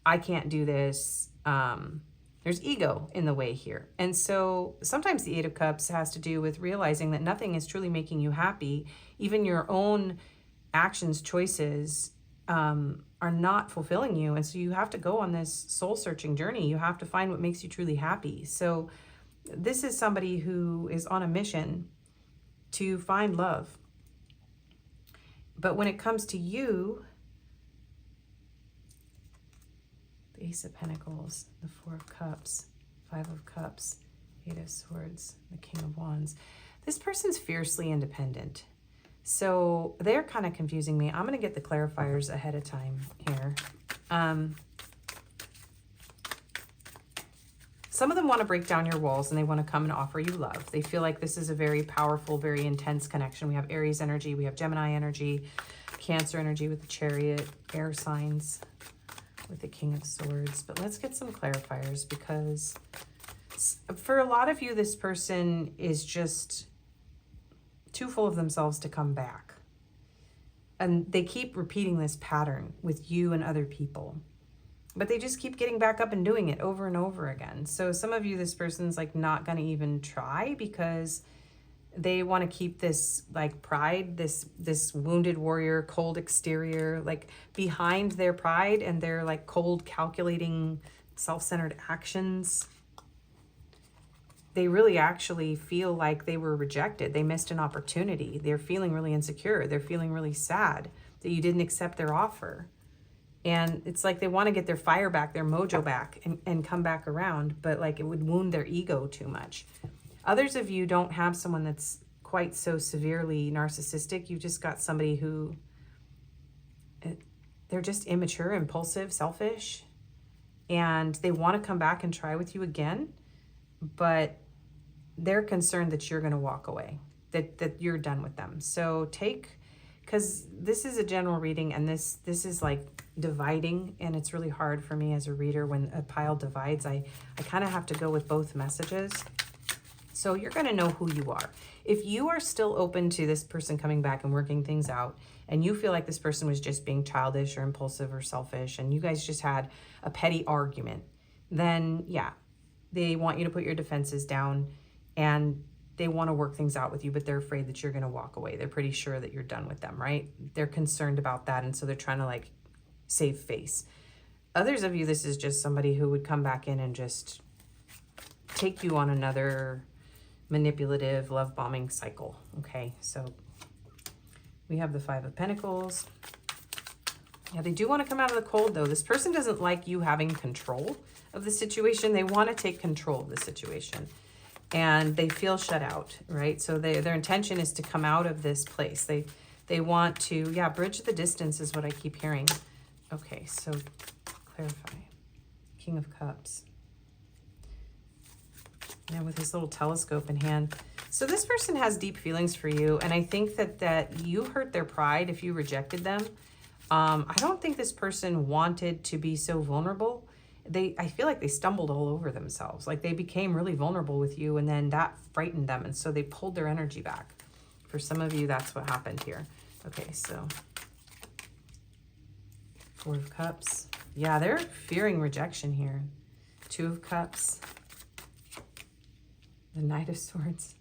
A: I can't do this. There's ego in the way here. And so sometimes the Eight of Cups has to do with realizing that nothing is truly making you happy. Even your own actions, choices are not fulfilling you. And so you have to go on this soul-searching journey. You have to find what makes you truly happy. So this is somebody who is on a mission to find love. But when it comes to you, the Ace of Pentacles, the Four of Cups, Five of Cups, Eight of Swords, the King of Wands, this person's fiercely independent. So they're kind of confusing me. I'm going to get the clarifiers ahead of time here. Some of them want to break down your walls and they want to come and offer you love. They feel like this is a very powerful, very intense connection. We have Aries energy, we have Gemini energy, Cancer energy with the Chariot, air signs with the King of Swords. But let's get some clarifiers, because for a lot of you, this person is just too full of themselves to come back. And they keep repeating this pattern with you and other people. But they just keep getting back up and doing it over and over again. So some of you, this person's like not going to even try, because they want to keep this like pride, this wounded warrior, cold exterior, like behind their pride and their like cold, calculating, self-centered actions. They really actually feel like they were rejected. They missed an opportunity. They're feeling really insecure. They're feeling really sad that you didn't accept their offer. And it's like they want to get their fire back, their mojo back, and come back around, but like it would wound their ego too much. Others of you don't have someone that's quite so severely narcissistic. You've just got somebody who, they're just immature, impulsive, selfish, and they want to come back and try with you again, but they're concerned that you're going to walk away, that you're done with them. So because this is a general reading, and this is like dividing, and it's really hard for me as a reader when a pile divides. I kind of have to go with both messages. So you're going to know who you are. If you are still open to this person coming back and working things out, and you feel like this person was just being childish or impulsive or selfish, and you guys just had a petty argument, then yeah, they want you to put your defenses down, and they want to work things out with you, but they're afraid that you're going to walk away. They're pretty sure that you're done with them, right? They're concerned about that, and so they're trying to like save face. Others of you, this is just somebody who would come back in and just take you on another manipulative love bombing cycle. Okay, so we have the Five of Pentacles. Yeah, they do want to come out of the cold though. This person doesn't like you having control of the situation. They want to take control of the situation, and they feel shut out, right? So their intention is to come out of this place. They want to, yeah, bridge the distance is what I keep hearing. Okay, so clarify. King of Cups. Yeah, with his little telescope in hand. So this person has deep feelings for you, and I think that you hurt their pride if you rejected them. I don't think this person wanted to be so vulnerable, I feel like they stumbled all over themselves. Like they became really vulnerable with you, and then that frightened them, and so they pulled their energy back. For some of you, that's what happened here. Okay, so 4 of Cups. Yeah, they're fearing rejection here. 2 of Cups. The Knight of Swords.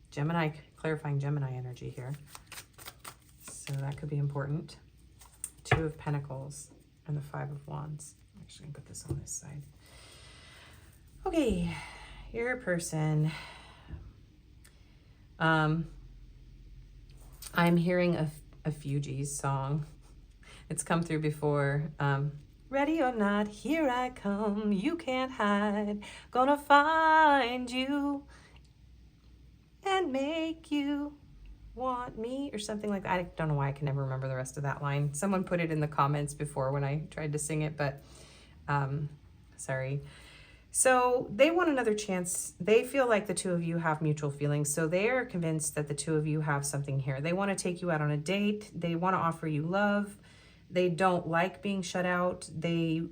A: Gemini, clarifying Gemini energy here. So that could be important. 2 of Pentacles and the 5 of Wands. I'm actually going to put this on this side. Okay, your person. I'm hearing a Fugees song. It's come through before. Ready or not, here I come. You can't hide. Gonna find you and make you want me, or something like that. I don't know why I can never remember the rest of that line. Someone put it in the comments before when I tried to sing it, but sorry. So they want another chance. They feel like the 2 of you have mutual feelings. So they are convinced that the 2 of you have something here. They want to take you out on a date. They want to offer you love. They don't like being shut out. They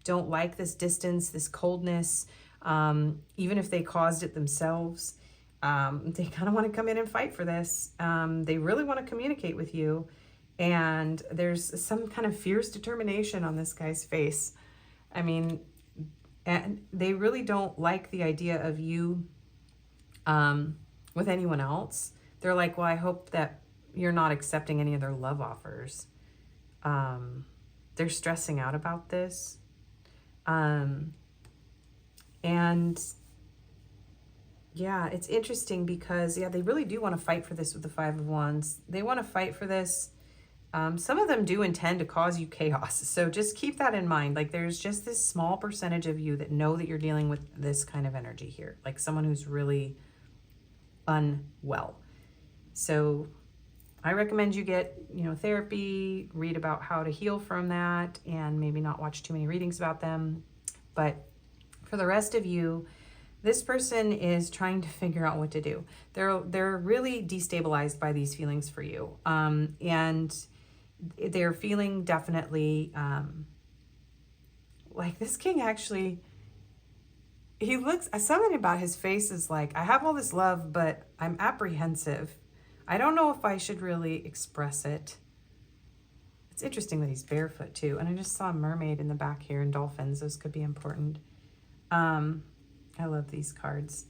A: don't like this distance, this coldness, even if they caused it themselves. They kind of want to come in and fight for this. They really want to communicate with you. And there's some kind of fierce determination on this guy's face. I mean, and they really don't like the idea of you with anyone else. They're like, well, I hope that you're not accepting any of their love offers. They're stressing out about this. And yeah, it's interesting because, yeah, they really do want to fight for this with the 5 of Wands. They want to fight for this. Some of them do intend to cause you chaos. So just keep that in mind. Like there's just this small percentage of you that know that you're dealing with this kind of energy here. Like someone who's really unwell. So I recommend you get, therapy, read about how to heal from that, and maybe not watch too many readings about them. But for the rest of you, this person is trying to figure out what to do. They're really destabilized by these feelings for you. And they're feeling definitely like this king actually, he looks, something about his face is like, I have all this love, but I'm apprehensive. I don't know if I should really express it. It's interesting that he's barefoot too. And I just saw a mermaid in the back here and dolphins. Those could be important. I love these cards.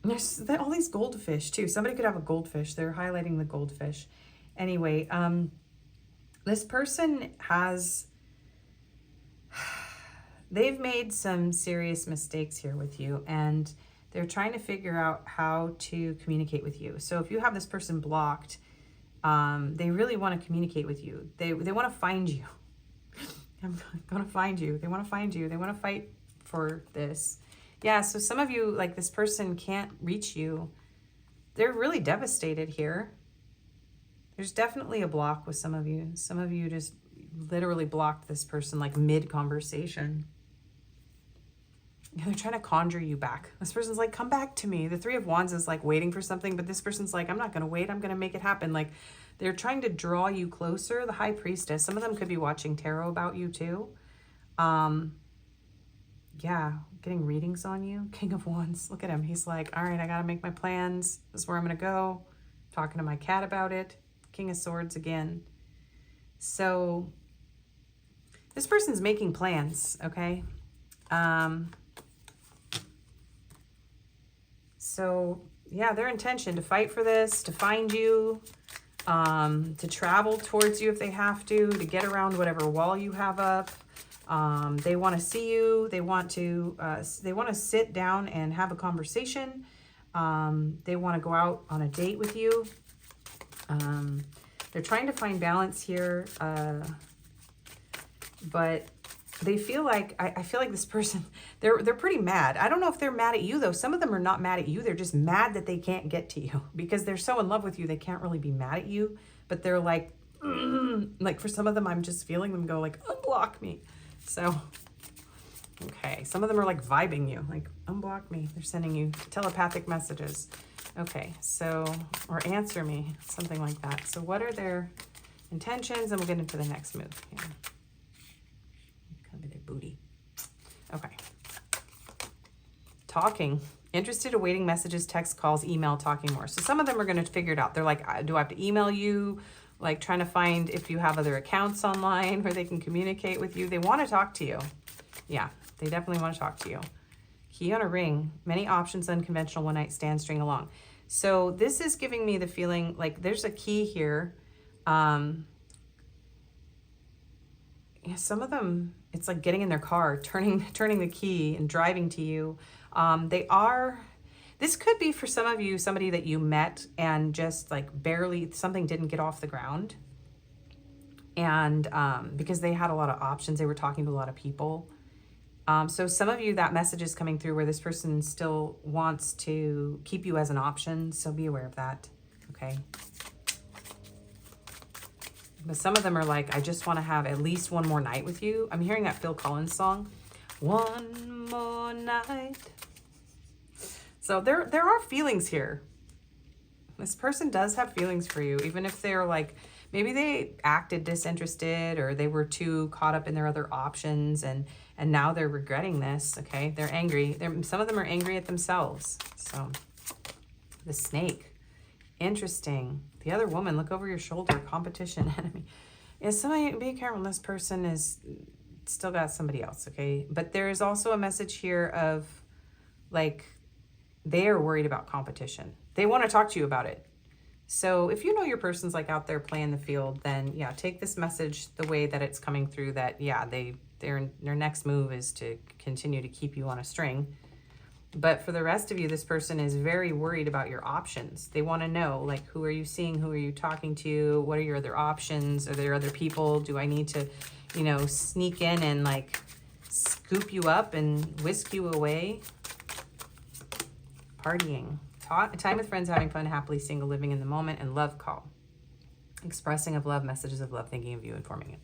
A: There's all these goldfish too. Somebody could have a goldfish. They're highlighting the goldfish. Anyway, this person they've made some serious mistakes here with you, and they're trying to figure out how to communicate with you. So if you have this person blocked, they really want to communicate with you. They want to find you. I'm going to find you. They want to find you. They want to fight for this. Yeah, so some of you, like this person can't reach you. They're really devastated here. There's definitely a block with some of you. Some of you just literally blocked this person like mid-conversation. They're trying to conjure you back. This person's like, come back to me. The 3 of Wands is like waiting for something, but this person's like, I'm not going to wait. I'm going to make it happen. Like they're trying to draw you closer. The High Priestess. Some of them could be watching tarot about you too. Yeah, getting readings on you. King of Wands. Look at him. He's like, all right, I got to make my plans. This is where I'm going to go. Talking to my cat about it. King of Swords again. So this person's making plans, okay? So yeah, their intention to fight for this, to find you, to travel towards you if they have to get around whatever wall you have up. They want to see you. They want to sit down and have a conversation. They want to go out on a date with you. They're trying to find balance here, but they feel like, I feel like this person, they're pretty mad. I don't know if they're mad at you though. Some of them are not mad at you. They're just mad that they can't get to you because they're so in love with you. They can't really be mad at you, but they're like, like for some of them, I'm just feeling them go like, unblock me. So, okay. Some of them are like vibing you, like unblock me. They're sending you telepathic messages. Okay. So, or answer me, something like that. So what are their intentions? And we'll get into the next move here. booty. Okay. Talking. Interested, awaiting messages, text, calls, email, talking more. So some of them are going to figure it out. They're like, do I have to email you? Like trying to find if you have other accounts online where they can communicate with you. They want to talk to you. Yeah, they definitely want to talk to you. Key on a ring. Many options, unconventional, one night stand, string along. So this is giving me the feeling like there's a key here. Yeah, some of them, it's like getting in their car, turning the key and driving to you. This could be for some of you, somebody that you met and just like barely, something didn't get off the ground. And because they had a lot of options, they were talking to a lot of people. So some of you, that message is coming through where this person still wants to keep you as an option. So be aware of that. Okay. But some of them are like, I just want to have at least one more night with you. I'm hearing that Phil Collins song. One more night. So there are feelings here. This person does have feelings for you, even if they're like, maybe they acted disinterested or they were too caught up in their other options and now they're regretting this, okay? They're angry. Some of them are angry at themselves. So the snake, interesting. The other woman, look over your shoulder, competition, enemy. Is somebody, be careful, this person is still got somebody else, okay? But there is also a message here of like, they are worried about competition. They want to talk to you about it. So if you know your person's like out there playing the field, then yeah, take this message the way that it's coming through, that yeah, their next move is to continue to keep you on a string. But for the rest of you, this person is very worried about your options. They want to know, like, who are you seeing? Who are you talking to? What are your other options? Are there other people? Do I need to, you know, sneak in and like scoop you up and whisk you away? Partying. Time with friends, having fun, happily single, living in the moment, and love call. Expressing of love, messages of love, thinking of you, informing you.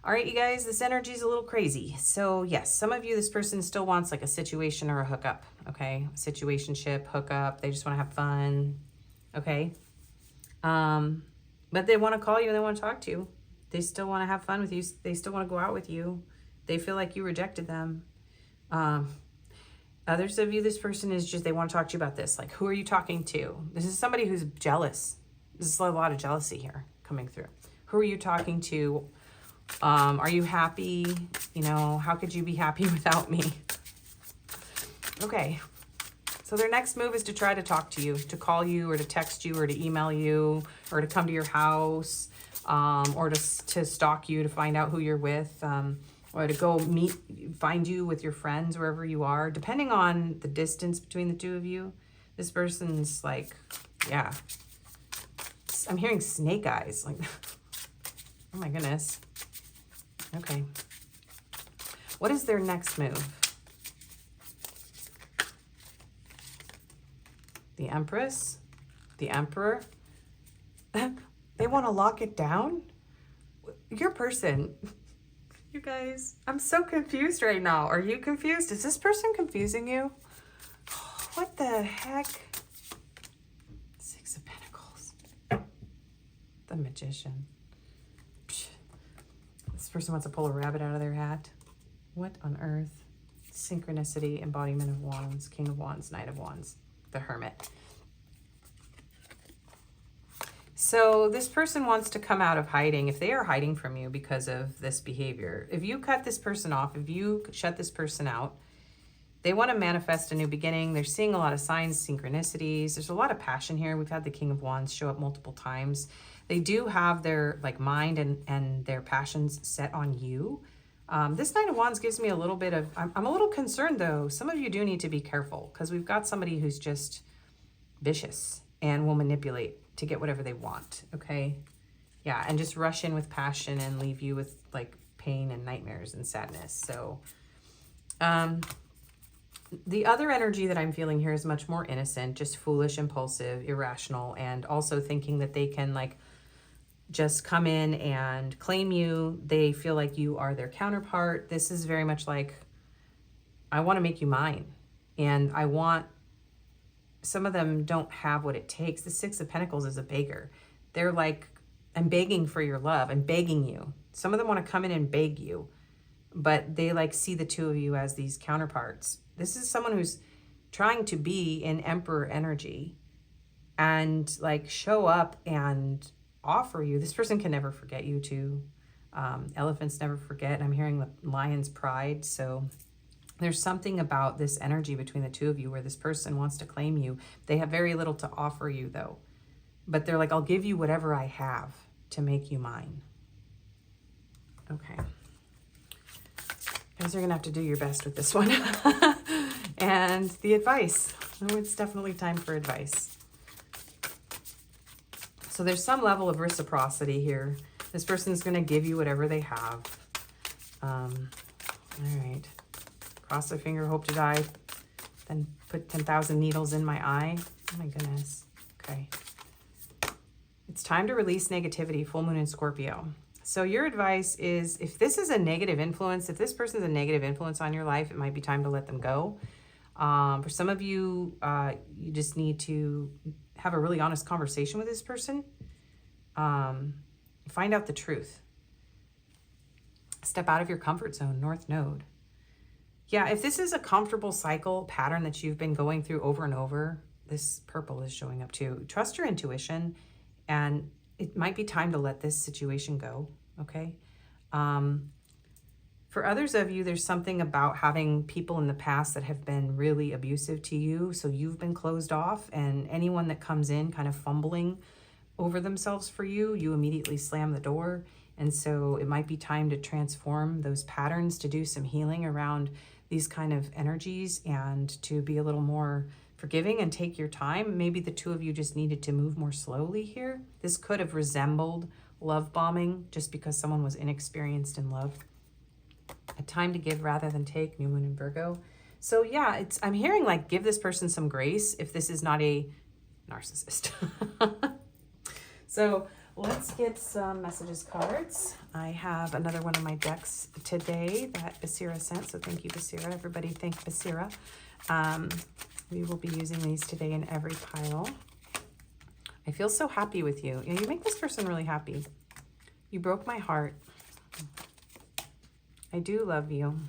A: All right, you guys, this energy is a little crazy. So yes, some of you, this person still wants like a situation or a hookup, okay? Situationship, hookup, they just want to have fun, okay? But they want to call you and they want to talk to you. They still want to have fun with you. They still want to go out with you. They feel like you rejected them. Others of you, this person is just, they want to talk to you about this. Like, who are you talking to? This is somebody who's jealous. There's a lot of jealousy here coming through. Who are you talking to? Are you happy? You know, how could you be happy without me? Okay. So their next move is to try to talk to you, to call you or to text you or to email you or to come to your house, or to stalk you to find out who you're with, or to go find you with your friends wherever you are, depending on the distance between the two of you. This person's like, yeah. I'm hearing snake eyes. Like, oh my goodness. Okay. What is their next move? The Empress, the Emperor. They want to lock it down? Your person. You guys, I'm so confused right now. Are you confused? Is this person confusing you? What the heck? Six of Pentacles. The Magician. This person wants to pull a rabbit out of their hat. What on earth? Synchronicity, embodiment of wands, King of Wands, Knight of Wands, the Hermit. So this person wants to come out of hiding. If they are hiding from you because of this behavior, if you cut this person off, if you shut this person out, they want to manifest a new beginning. They're seeing a lot of signs, synchronicities. There's a lot of passion here. We've had the King of Wands show up multiple times. They do have their like mind and their passions set on you. This Knight of Wands gives me a little bit of, I'm a little concerned though. Some of you do need to be careful because we've got somebody who's just vicious and will manipulate to get whatever they want, okay? Yeah, and just rush in with passion and leave you with like pain and nightmares and sadness. So the other energy that I'm feeling here is much more innocent, just foolish, impulsive, irrational, and also thinking that they can like just come in and claim you. They feel like you are their counterpart. This is very much like, I want to make you mine. And I want, some of them don't have what it takes. The Six of Pentacles is a beggar. They're like, I'm begging for your love. I'm begging you. Some of them want to come in and beg you. but they like see the two of you as these counterparts. This is someone who's trying to be in Emperor energy and like show up and offer you. This person can never forget you too. Elephants never forget. I'm hearing the lion's pride. So there's something about this energy between the two of you where this person wants to claim you. They have very little to offer you though. But they're like, I'll give you whatever I have to make you mine. Okay. Guys are going to have to do your best with this one. And the advice. Oh, it's definitely time for advice. So there's some level of reciprocity here. This person's going to give you whatever they have. All right. Cross their finger, hope to die. Then put 10,000 needles in my eye. Oh my goodness. Okay. It's time to release negativity, full moon in Scorpio. So your advice is, if this is a negative influence, if this person is a negative influence on your life, it might be time to let them go. For some of you, you just need to have a really honest conversation with this person. Find out the truth. Step out of your comfort zone, North Node. Yeah, if this is a comfortable cycle pattern that you've been going through over and over, this purple is showing up too. Trust your intuition, and it might be time to let this situation go, okay? For others of you, there's something about having people in the past that have been really abusive to you, so you've been closed off, and anyone that comes in kind of fumbling over themselves for you, you immediately slam the door. And so it might be time to transform those patterns, to do some healing around these kind of energies, and to be a little more forgiving and take your time. Maybe the two of you just needed to move more slowly here. This could have resembled love bombing just because someone was inexperienced in love. A time to give rather than take, new moon in Virgo. So yeah, I'm hearing like give this person some grace if this is not a narcissist. So let's get some messages cards. I have another one of my decks today that Basira sent. So thank you, Basira. Everybody thank Basira. We will be using these today in every pile. I feel so happy with you. You make this person really happy. You broke my heart. I do love you.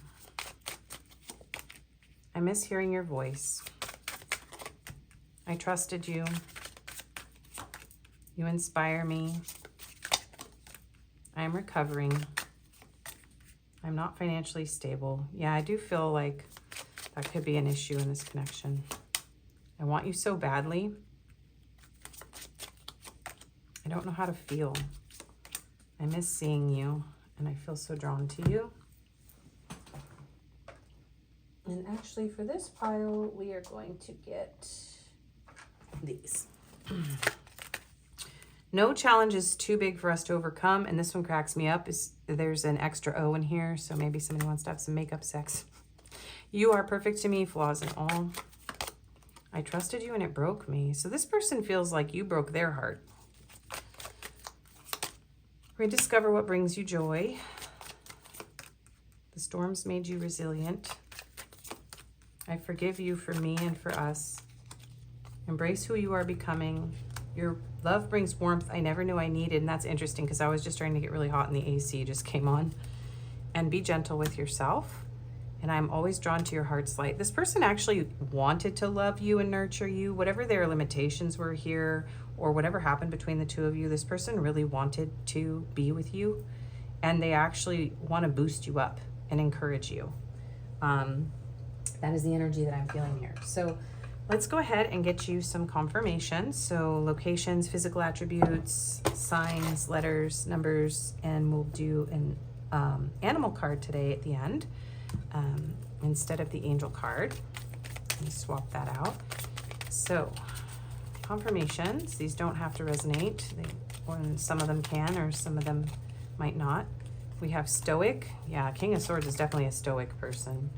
A: I miss hearing your voice. I trusted you. You inspire me. I'm recovering. I'm not financially stable. Yeah, I do feel like that could be an issue in this connection. I want you so badly. I don't know how to feel. I miss seeing you, and I feel so drawn to you. And actually, for this pile, we are going to get these. No challenge is too big for us to overcome, and this one cracks me up. There's an extra O in here, so maybe somebody wants to have some makeup sex. You are perfect to me, flaws and all. I trusted you and it broke me. So this person feels like you broke their heart. Rediscover what brings you joy. The storms made you resilient. I forgive you for me and for us. Embrace who you are becoming. Your love brings warmth I never knew I needed. And that's interesting because I was just trying to get really hot and the AC just came on. And be gentle with yourself. And I'm always drawn to your heart's light. This person actually wanted to love you and nurture you. Whatever their limitations were here, or whatever happened between the two of you, this person really wanted to be with you. And they actually want to boost you up and encourage you. That is the energy that I'm feeling here. So let's go ahead and get you some confirmation. So locations, physical attributes, signs, letters, numbers, and we'll do an animal card today at the end. Instead of the angel card. Let me swap that out. So, confirmations. These don't have to resonate. Some of them can, or some of them might not. We have stoic. Yeah, King of Swords is definitely a stoic person.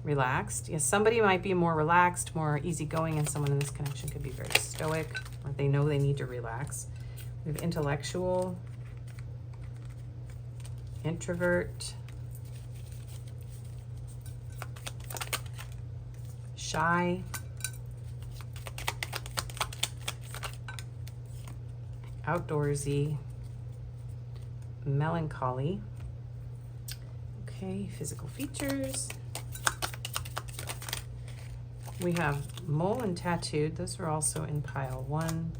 A: Relaxed. Yes, somebody might be more relaxed, more easygoing, and someone in this connection could be very stoic, or they know they need to relax. We have intellectual, introvert, shy, outdoorsy, melancholy. Okay, physical features. We have mole and tattooed. Those are also in pile 1.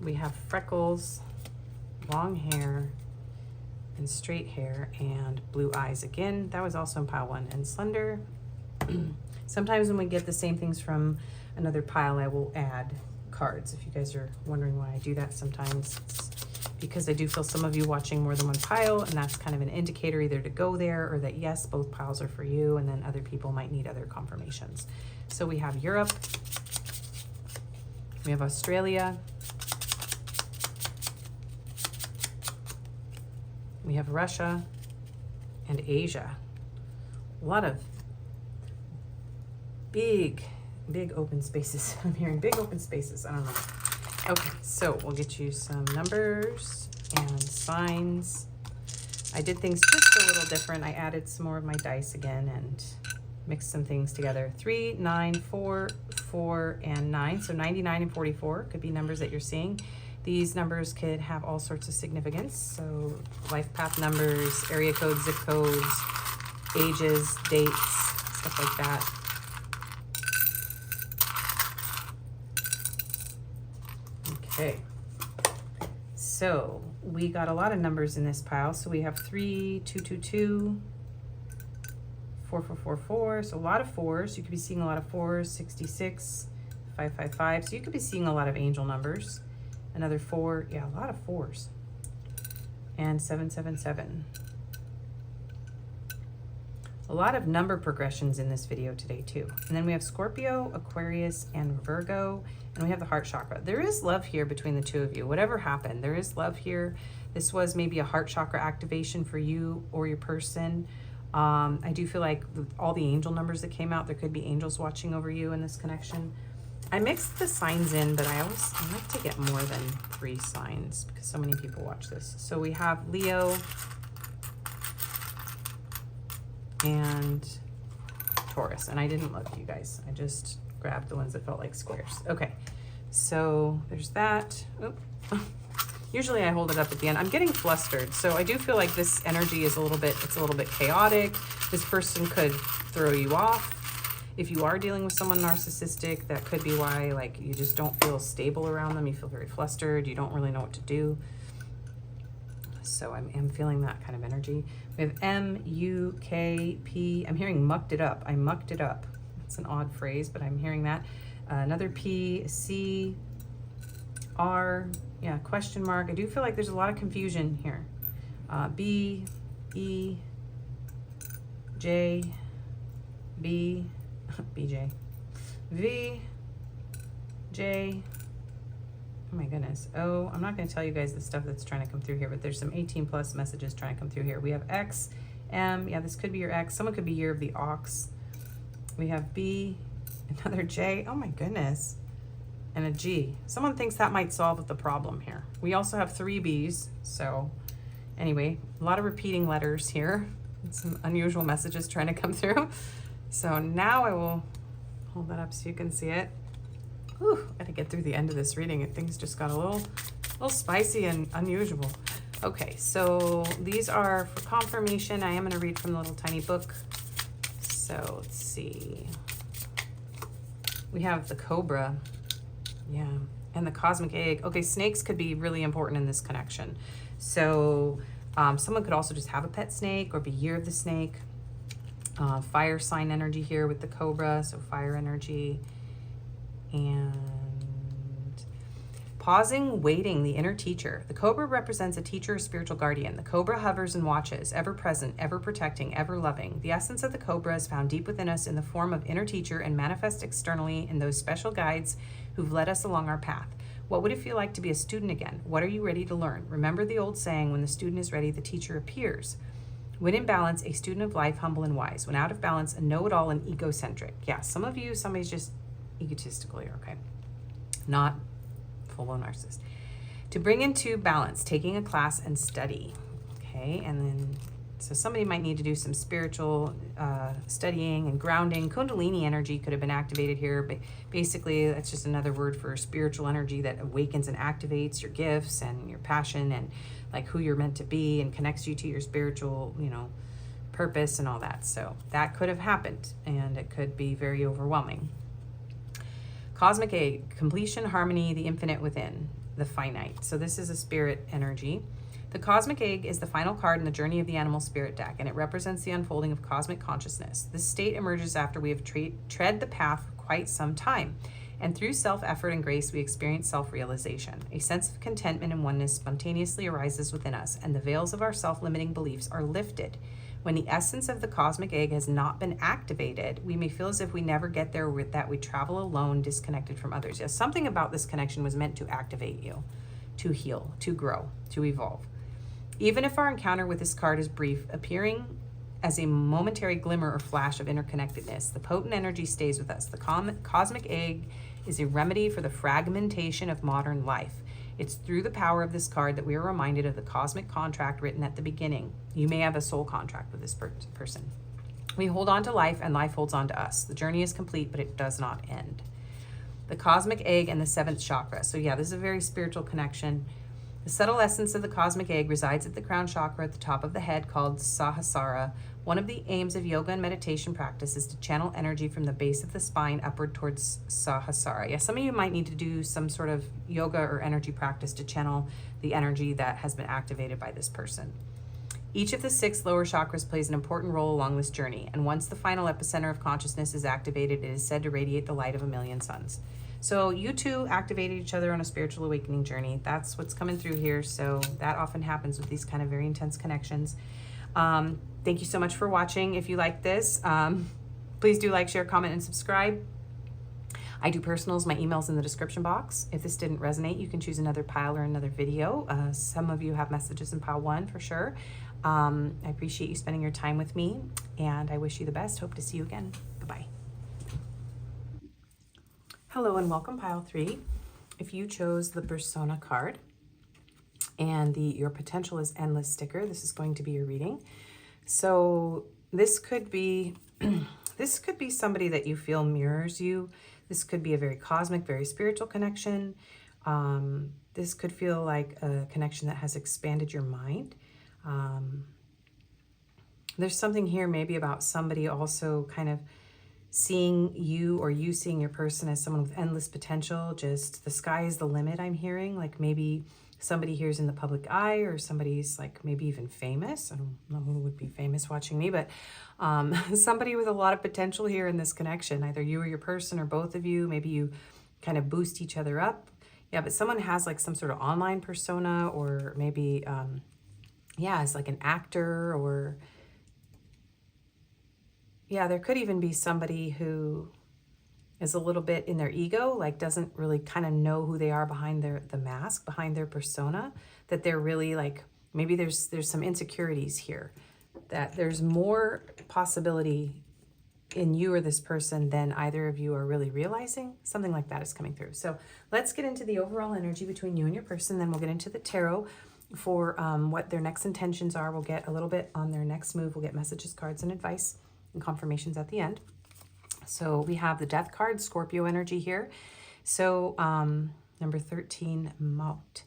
A: We have freckles, long hair, and straight hair, and blue eyes. Again, that was also in pile 1. And slender. Sometimes when we get the same things from another pile, I will add cards. If you guys are wondering why I do that sometimes, it's because I do feel some of you watching more than one pile, and that's kind of an indicator either to go there or that yes, both piles are for you, and then other people might need other confirmations. So we have Europe, we have Australia, we have Russia, and Asia. A lot of big open spaces. I'm hearing big open spaces. I don't know. Okay, so we'll get you some numbers and signs. I did things just a little different. I added some more of my dice again and mixed some things together. 3, 9, 4, 4, and 9. So 99 and 44 could be numbers that you're seeing. These numbers could have all sorts of significance. So life path numbers, area codes, zip codes, ages, dates, stuff like that. Okay, so we got a lot of numbers in this pile. So we have 3, 2, 2, 2, 4, 4, 4, 4. So a lot of 4s. You could be seeing a lot of 4s. 66, 5, 5, 5. So you could be seeing a lot of angel numbers. Another 4. Yeah, a lot of 4s. And 7, 7, 7. A lot of number progressions in this video today too. And then we have Scorpio, Aquarius, and Virgo. And we have the heart chakra. There is love here between the two of you. Whatever happened, there is love here. This was maybe a heart chakra activation for you or your person. I do feel like with all the angel numbers that came out, there could be angels watching over you in this connection. I mixed the signs in, but I like to get more than 3 signs because so many people watch this. So we have Leo and Taurus. And I didn't look, you guys. I just grabbed the ones that felt like squares. Okay, so there's that. Oop. Usually I hold it up at the end. I'm getting flustered, so I do feel like this energy is a little bit chaotic. This person could throw you off. If you are dealing with someone narcissistic, that could be why, like, you just don't feel stable around them. You feel very flustered. You don't really know what to do. So I'm feeling that kind of energy. We have M, U, K, P. I'm hearing mucked it up. I mucked it up. It's an odd phrase, but I'm hearing that. Another P, C, R, yeah, question mark. I do feel like there's a lot of confusion here. B, E, J, B, BJ, V, J, oh my goodness. Oh, I'm not going to tell you guys the stuff that's trying to come through here, but there's some 18 plus messages trying to come through here. We have X, M, yeah, this could be your X. Someone could be year of the ox. We have B, another J, oh my goodness, and a G. Someone thinks that might solve the problem here. We also have 3 Bs, so anyway, a lot of repeating letters here. Some unusual messages trying to come through. So now I will hold that up so you can see it. Whew, I gotta get through the end of this reading and things just got a little spicy and unusual. Okay, so these are for confirmation. I am gonna read from the little tiny book. So let's see. We have the cobra, yeah, and the cosmic egg. Okay, snakes could be really important in this connection. So someone could also just have a pet snake or be year of the snake. Fire sign energy here with the cobra, so fire energy. And pausing, waiting, the inner teacher. The cobra represents a teacher or spiritual guardian. The cobra hovers and watches, ever present, ever protecting, ever loving. The essence of the cobra is found deep within us in the form of inner teacher and manifest externally in those special guides who've led us along our path. What would it feel like to be a student again? What are you ready to learn? Remember the old saying, when the student is ready, the teacher appears. When in balance, a student of life, humble and wise. When out of balance, a know-it-all and egocentric. Yeah, some of you, somebody's just egotistical here, okay? Not full-blown narcissist. To bring into balance, taking a class and study, okay? And then, so somebody might need to do some spiritual studying and grounding. Kundalini energy could have been activated here, but basically that's just another word for spiritual energy that awakens and activates your gifts and your passion and like who you're meant to be and connects you to your spiritual, purpose and all that. So that could have happened, and it could be very overwhelming. Cosmic egg, completion, harmony, the infinite within, the finite. So this is a spirit energy. The cosmic egg is the final card in the Journey of the Animal Spirit deck, and it represents the unfolding of cosmic consciousness. This state emerges after we have tread the path for quite some time, and through self-effort and grace, we experience self-realization. A sense of contentment and oneness spontaneously arises within us, and the veils of our self-limiting beliefs are lifted. When the essence of the cosmic egg has not been activated, we may feel as if we never get there, with that we travel alone, disconnected from others. Yes, something about this connection was meant to activate you, to heal, to grow, to evolve. Even if our encounter with this card is brief, appearing as a momentary glimmer or flash of interconnectedness, the potent energy stays with us. The cosmic egg is a remedy for the fragmentation of modern life. It's through the power of this card that we are reminded of the cosmic contract written at the beginning. You may have a soul contract with this person. We hold on to life, and life holds on to us. The journey is complete, but it does not end. The cosmic egg and the 7th chakra. So yeah, this is a very spiritual connection. The subtle essence of the cosmic egg resides at the crown chakra at the top of the head, called Sahasrara. One of the aims of yoga and meditation practice is to channel energy from the base of the spine upward towards Sahasrara. Yeah, some of you might need to do some sort of yoga or energy practice to channel the energy that has been activated by this person. Each of the 6 lower chakras plays an important role along this journey, and once the final epicenter of consciousness is activated, it is said to radiate the light of a million suns. So you two activated each other on a spiritual awakening journey. That's what's coming through here. So that often happens with these kind of very intense connections. Thank you so much for watching. If you like this, please do like, share, comment, and subscribe. I do personals. My email's in the description box. If this didn't resonate, you can choose another pile or another video. Some of you have messages in pile 1 for sure. I appreciate you spending your time with me, and I wish you the best. Hope to see you again. Bye-bye. Hello and welcome, pile 3. If you chose the persona card and the your potential is endless sticker, this is going to be your reading. So this could be somebody that you feel mirrors you. This could be a very cosmic, very spiritual connection. This could feel like a connection that has expanded your mind. There's something here maybe about somebody also kind of seeing you, or you seeing your person as someone with endless potential. Just the sky is the limit, I'm hearing. Like maybe somebody here's in the public eye, or somebody's like maybe even famous. I don't know who would be famous watching me, but somebody with a lot of potential here in this connection. Either you or your person, or both of you. Maybe you kind of boost each other up. Yeah, but someone has like some sort of online persona, or maybe, yeah, as like an actor, or yeah, there could even be somebody who is a little bit in their ego, like doesn't really kind of know who they are behind the mask, behind their persona, that they're really like, maybe there's some insecurities here, that there's more possibility in you or this person than either of you are really realizing. Something like that is coming through. So let's get into the overall energy between you and your person. Then we'll get into the tarot for what their next intentions are. We'll get a little bit on their next move. We'll get messages, cards, and advice and confirmations at the end. So we have the Death card, Scorpio energy here. So number 13, Maut.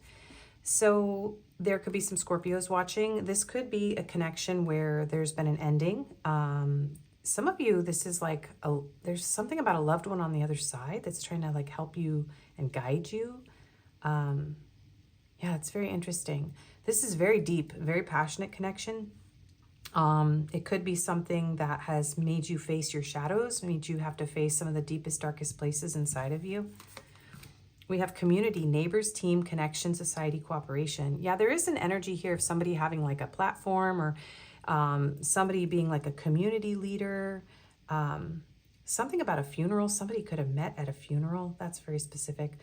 A: So there could be some Scorpios watching. This could be a connection where there's been an ending. Some of you, this is like, there's something about a loved one on the other side that's trying to like help you and guide you. Yeah, it's very interesting. This is very deep, very passionate connection. It could be something that has made you face your shadows, made you have to face some of the deepest, darkest places inside of you. We have community, neighbors, team, connection, society, cooperation. Yeah, there is an energy here of somebody having like a platform, or somebody being like a community leader. Something about a funeral. Somebody could have met at a funeral. That's very specific.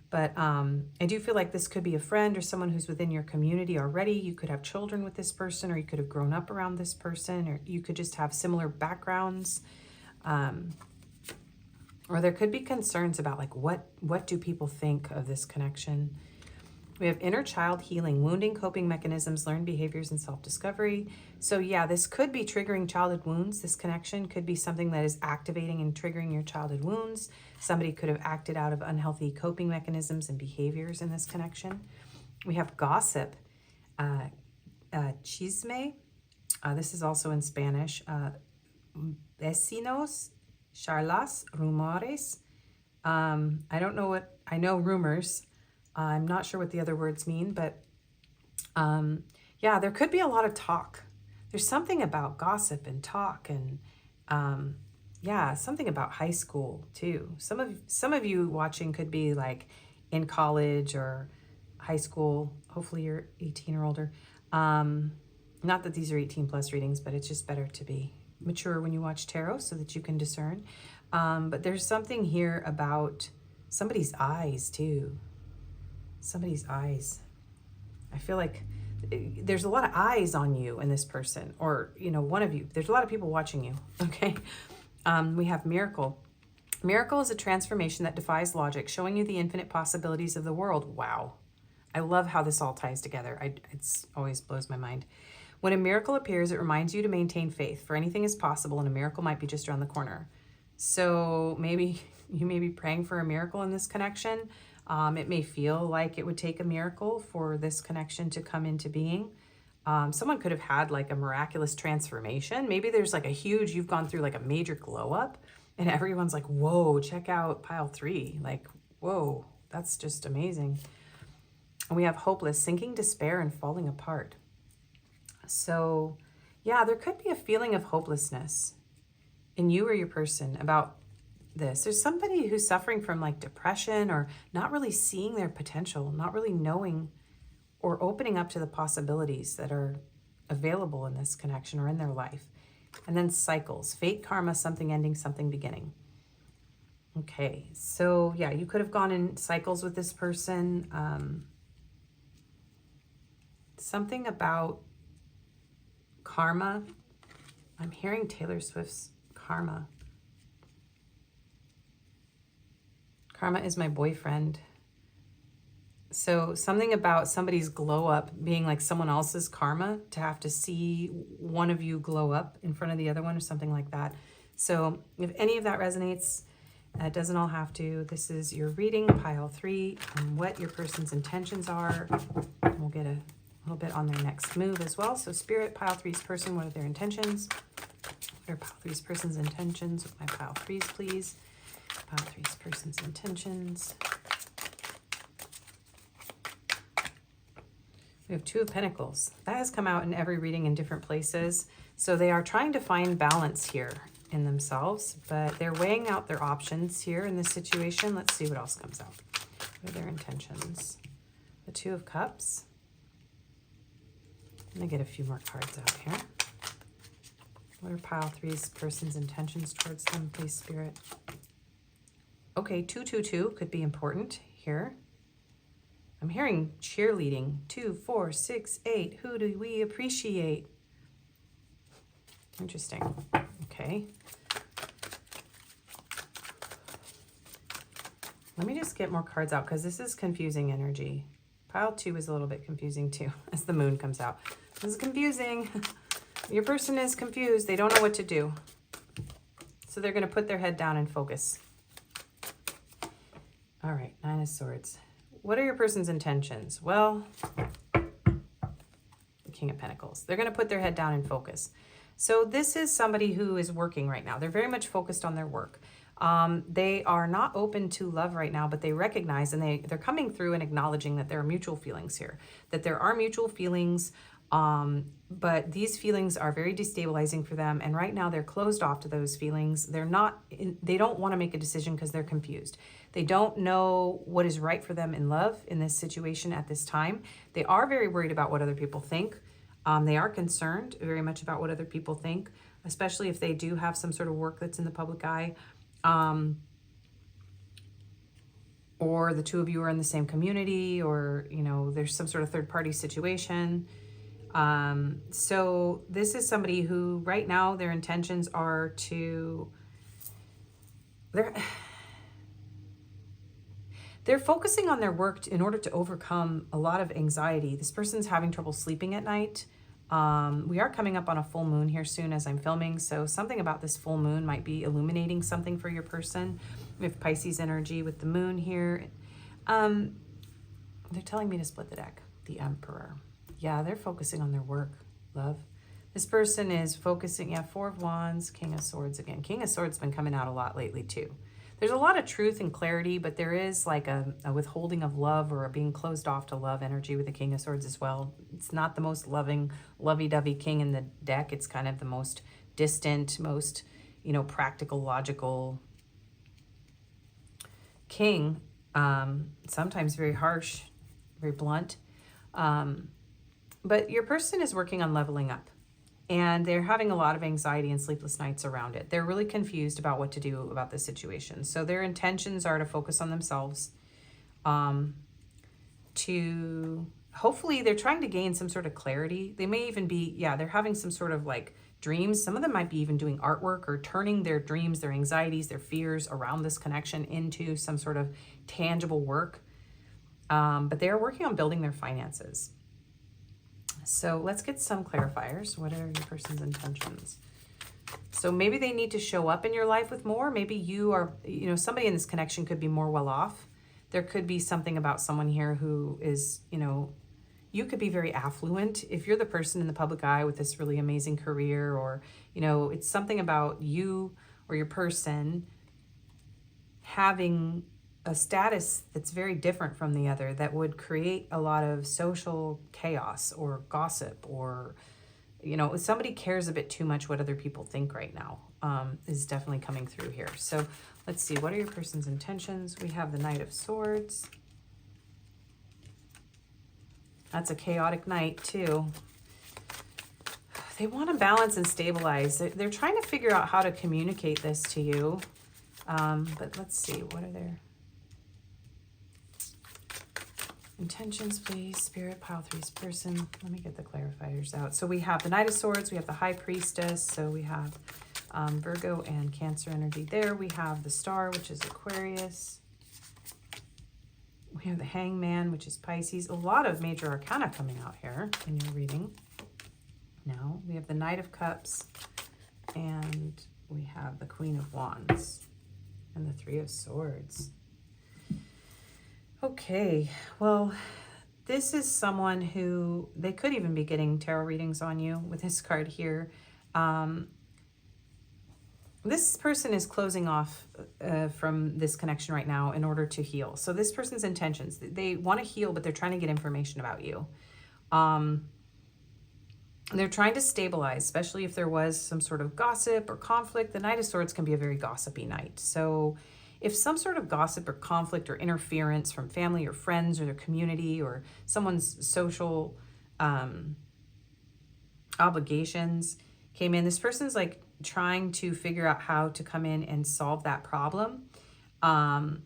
A: But I do feel like this could be a friend or someone who's within your community already. You could have children with this person, or you could have grown up around this person, or you could just have similar backgrounds. Or there could be concerns about like, what do people think of this connection? We have inner child healing, wounding, coping mechanisms, learned behaviors, and self-discovery. So yeah, this could be triggering childhood wounds. This connection could be something that is activating and triggering your childhood wounds. Somebody could have acted out of unhealthy coping mechanisms and behaviors in this connection. We have gossip, chisme. This is also in Spanish. Vecinos, charlas, rumores. I don't know what, I know rumors. I'm not sure what the other words mean, but yeah, there could be a lot of talk. There's something about gossip and talk and yeah, something about high school too. Some of you watching could be like in college or high school. Hopefully you're 18 or older. Not that these are 18 plus readings, but it's just better to be mature when you watch tarot so that you can discern. But there's something here about somebody's eyes too. Somebody's eyes. I feel like there's a lot of eyes on you and this person, or, you know, one of you. There's a lot of people watching you, okay? We have miracle. Miracle is a transformation that defies logic, showing you the infinite possibilities of the world. Wow. I love how this all ties together. It's always blows my mind. When a miracle appears, it reminds you to maintain faith, for anything is possible and a miracle might be just around the corner. So maybe you may be praying for a miracle in this connection. It may feel like it would take a miracle for this connection to come into being. Someone could have had like a miraculous transformation. Maybe there's like a huge, you've gone through like a major glow up and everyone's like, whoa, check out pile 3. Like, whoa, that's just amazing. And we have hopeless, sinking despair and falling apart. So yeah, there could be a feeling of hopelessness in you or your person about this. There's somebody who's suffering from like depression or not really seeing their potential, not really knowing or opening up to the possibilities that are available in this connection or in their life. And then cycles, fate, karma, something ending, something beginning. Okay, so yeah, you could have gone in cycles with this person. Something about karma. I'm hearing Taylor Swift's Karma. Karma is my boyfriend. So something about somebody's glow up being like someone else's karma, to have to see one of you glow up in front of the other one or something like that. So if any of that resonates, it doesn't all have to. This is your reading, pile 3, and what your person's intentions are. We'll get a little bit on their next move as well. So Spirit, pile 3's person, what are their intentions? What are pile 3's person's intentions with my pile 3s, please? Pile 3's person's intentions. We have 2 of Pentacles. That has come out in every reading in different places. So they are trying to find balance here in themselves, but they're weighing out their options here in this situation. Let's see what else comes out. What are their intentions? The 2 of Cups. I'm going to get a few more cards out here. What are pile 3's person's intentions towards them, please, Spirit? Okay, 222 could be important here. I'm hearing cheerleading. 2, 4, 6, 8. Who do we appreciate? Interesting. Okay. Let me just get more cards out because this is confusing energy. Pile 2 is a little bit confusing too as the moon comes out. This is confusing. Your person is confused. They don't know what to do. So they're going to put their head down and focus. All right, 9 of Swords. What are your person's intentions? Well, the King of Pentacles. They're going to put their head down and focus. So this is somebody who is working right now. They're very much focused on their work. They are not open to love right now, but they recognize and they're coming through and acknowledging that there are mutual feelings here, that there are mutual feelings, but these feelings are very destabilizing for them. And right now they're closed off to those feelings. They don't want to make a decision because they're confused. They don't know what is right for them in love in this situation at this time. They are very worried about what other people think. They are concerned very much about what other people think, especially if they do have some sort of work that's in the public eye. Or the 2 of you are in the same community, or, you know, there's some sort of third party situation. So this is somebody who right now their intentions are to, they're focusing on their work in order to overcome a lot of anxiety. This person's having trouble sleeping at night. We are coming up on a full moon here soon as I'm filming, so something about this full moon might be illuminating something for your person. We have Pisces energy with the moon here. They're telling me to split the deck. The Emperor. Yeah, they're focusing on their work, love. This person is focusing, yeah, Four of Wands, King of Swords again. King of Swords been coming out a lot lately too. There's a lot of truth and clarity, but there is like a withholding of love or a being closed off to love energy with the King of Swords as well. It's not the most loving, lovey-dovey king in the deck. It's kind of the most distant, most, you know, practical, logical king. Sometimes very harsh, very blunt. But your person is working on leveling up. And they're having a lot of anxiety and sleepless nights around it. They're really confused about what to do about this situation. So their intentions are to focus on themselves. To hopefully they're trying to gain some sort of clarity. They may even be, yeah, they're having some sort of like dreams. Some of them might be even doing artwork or turning their dreams, their anxieties, their fears around this connection into some sort of tangible work. But they're working on building their finances. So let's get some clarifiers. What are your person's intentions? So maybe they need to show up in your life with more. Maybe you are, you know, somebody in this connection could be more well off. There could be something about someone here who is, you know, you could be very affluent. If you're the person in the public eye with this really amazing career, or, you know, it's something about you or your person having a status that's very different from the other that would create a lot of social chaos or gossip, or, you know, if somebody cares a bit too much what other people think right now, is definitely coming through here. So let's see, what are your person's intentions? We have the Knight of Swords. That's a chaotic night too. They want to balance and stabilize. They're trying to figure out how to communicate this to you. But let's see, what are their intentions, please? Spirit, pile three's person. Let me get the clarifiers out. So we have the Knight of Swords, we have the High Priestess, so we have Virgo and Cancer energy there. We have the Star, which is Aquarius. We have the Hangman, which is Pisces. A lot of major arcana coming out here in your reading. Now we have the Knight of Cups, and we have the Queen of Wands and the Three of Swords. Okay, well, this is someone who, they could even be getting tarot readings on you with this card here. This person is closing off from this connection right now in order to heal. So this person's intentions, they want to heal, but they're trying to get information about you. They're trying to stabilize, especially if there was some sort of gossip or conflict. The Knight of Swords can be a very gossipy night. So if some sort of gossip or conflict or interference from family or friends or their community or someone's social obligations came in, this person's like trying to figure out how to come in and solve that problem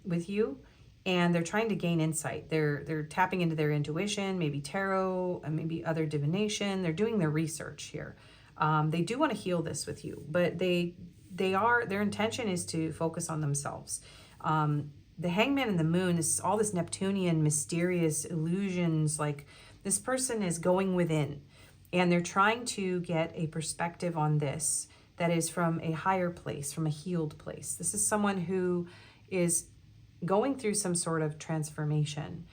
A: with you. And they're trying to gain insight. They're tapping into their intuition, maybe tarot, and maybe other divination. They're doing their research here. They do want to heal this with you, but their intention is to focus on themselves. The Hangman and the Moon is all this Neptunian mysterious illusions. Like, this person is going within, and they're trying to get a perspective on this that is from a higher place, from a healed place. This is someone who is going through some sort of transformation.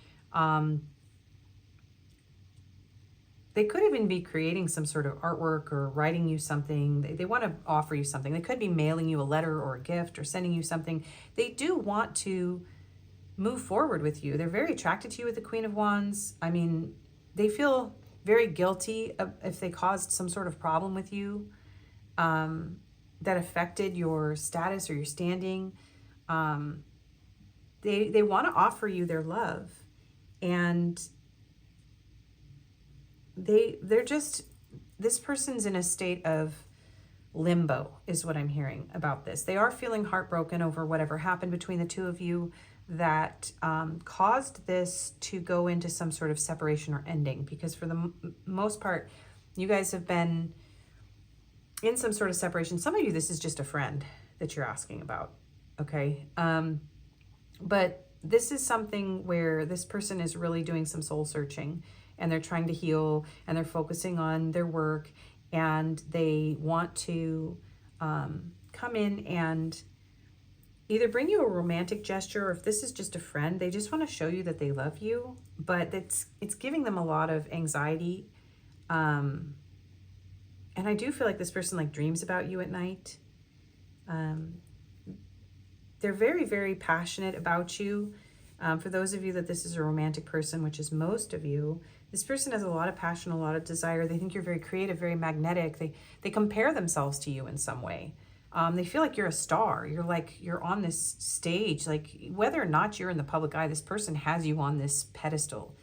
A: They could even be creating some sort of artwork or writing you something. They want to offer you something. They could be mailing you a letter or a gift or sending you something. They do want to move forward with you. They're very attracted to you with the Queen of Wands. I mean, they feel very guilty if they caused some sort of problem with you that affected your status or your standing. They want to offer you their love, and they're just, this person's in a state of limbo is what I'm hearing about this. They are feeling heartbroken over whatever happened between the two of you that caused this to go into some sort of separation or ending, because for the most part, you guys have been in some sort of separation. Some of you, this is just a friend that you're asking about, okay? But this is something where this person is really doing some soul searching, and they're trying to heal, and they're focusing on their work, and they want to come in and either bring you a romantic gesture, or if this is just a friend, they just want to show you that they love you, but it's giving them a lot of anxiety. And I do feel like this person like dreams about you at night. They're very, very passionate about you. For those of you that this is a romantic person, which is most of you, this person has a lot of passion, a lot of desire. They think you're very creative, very magnetic. They compare themselves to you in some way. They feel like you're a star. You're on this stage. Like whether or not you're in the public eye, this person has you on this pedestal.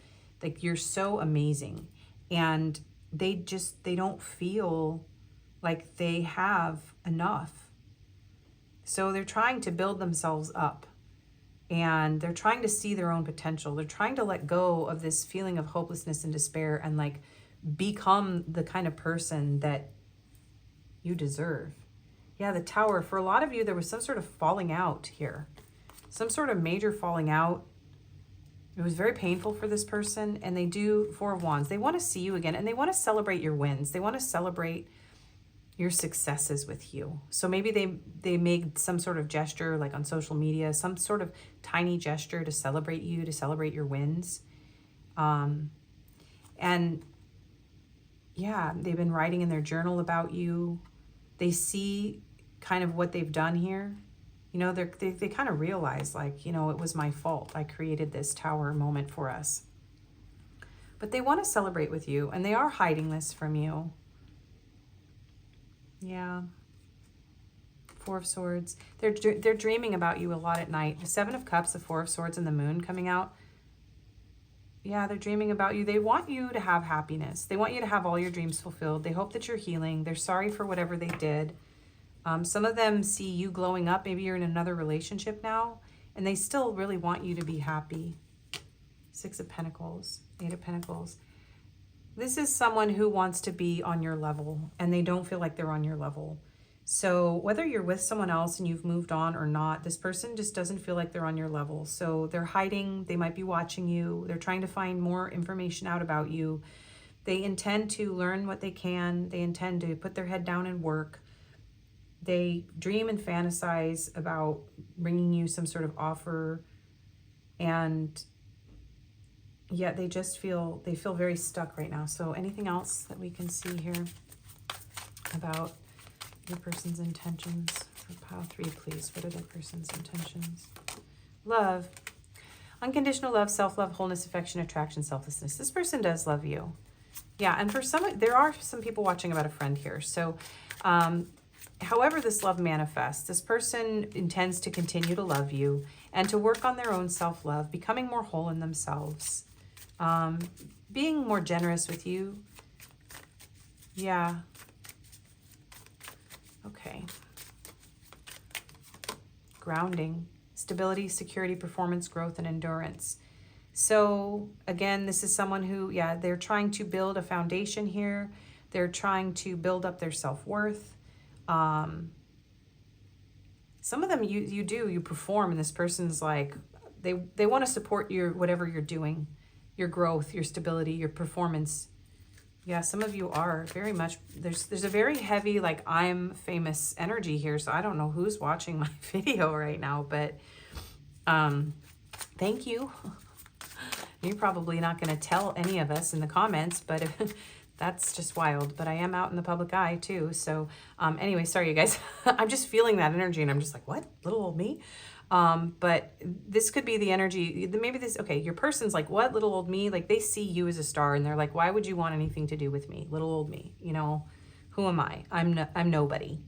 A: Like you're so amazing. And they don't feel like they have enough. So they're trying to build themselves up, and they're trying to see their own potential. They're trying to let go of this feeling of hopelessness and despair and like become the kind of person that you deserve. Yeah, the Tower. For a lot of you, there was some sort of falling out here. Some sort of major falling out. It was very painful for this person, and they do Four of Wands. They want to see you again, and they want to celebrate your wins. They want to celebrate your successes with you. So maybe they made some sort of gesture like on social media, some sort of tiny gesture to celebrate you, to celebrate your wins. And yeah, they've been writing in their journal about you. They see kind of what they've done here. You know, they kind of realize like, you know, it was my fault. I created this Tower moment for us. But they want to celebrate with you, and they are hiding this from you. Yeah. Four of Swords. They're dreaming about you a lot at night. The Seven of Cups, the Four of Swords, and the Moon coming out. Yeah, they're dreaming about you. They want you to have happiness. They want you to have all your dreams fulfilled. They hope that you're healing. They're sorry for whatever they did. Some of them see you glowing up. Maybe you're in another relationship now, and they still really want you to be happy. Six of Pentacles, Eight of Pentacles. This is someone who wants to be on your level, and they don't feel like they're on your level. So whether you're with someone else and you've moved on or not, this person just doesn't feel like they're on your level. So they're hiding. They might be watching you. They're trying to find more information out about you. They intend to learn what they can. They intend to put their head down and work. They dream and fantasize about bringing you some sort of offer, and yet they feel very stuck right now. So anything else that we can see here about your person's intentions for pile 3, please? What are their person's intentions? Love. Unconditional love, self-love, wholeness, affection, attraction, selflessness. This person does love you. Yeah, and for some, there are some people watching about a friend here. So however this love manifests, this person intends to continue to love you and to work on their own self-love, becoming more whole in themselves. Being more generous with you. Yeah. Okay. Grounding. Stability, security, performance, growth, and endurance. So again, this is someone who, yeah, they're trying to build a foundation here. They're trying to build up their self-worth. Some of them you perform, and this person's like, they want to support your, whatever you're doing. Your growth, your stability, your performance. Yeah, some of you are very much, there's a very heavy, like, I'm famous energy here. So I don't know who's watching my video right now, but thank you. You're probably not going to tell any of us in the comments, but that's just wild. But I am out in the public eye too. So anyway, sorry you guys. I'm just feeling that energy, and I'm just like, what? Little old me? But this could be the energy, maybe this, okay, your person's like, what, little old me? Like, they see you as a star, and they're like, why would you want anything to do with me? Little old me, you know, who am I? I'm nobody.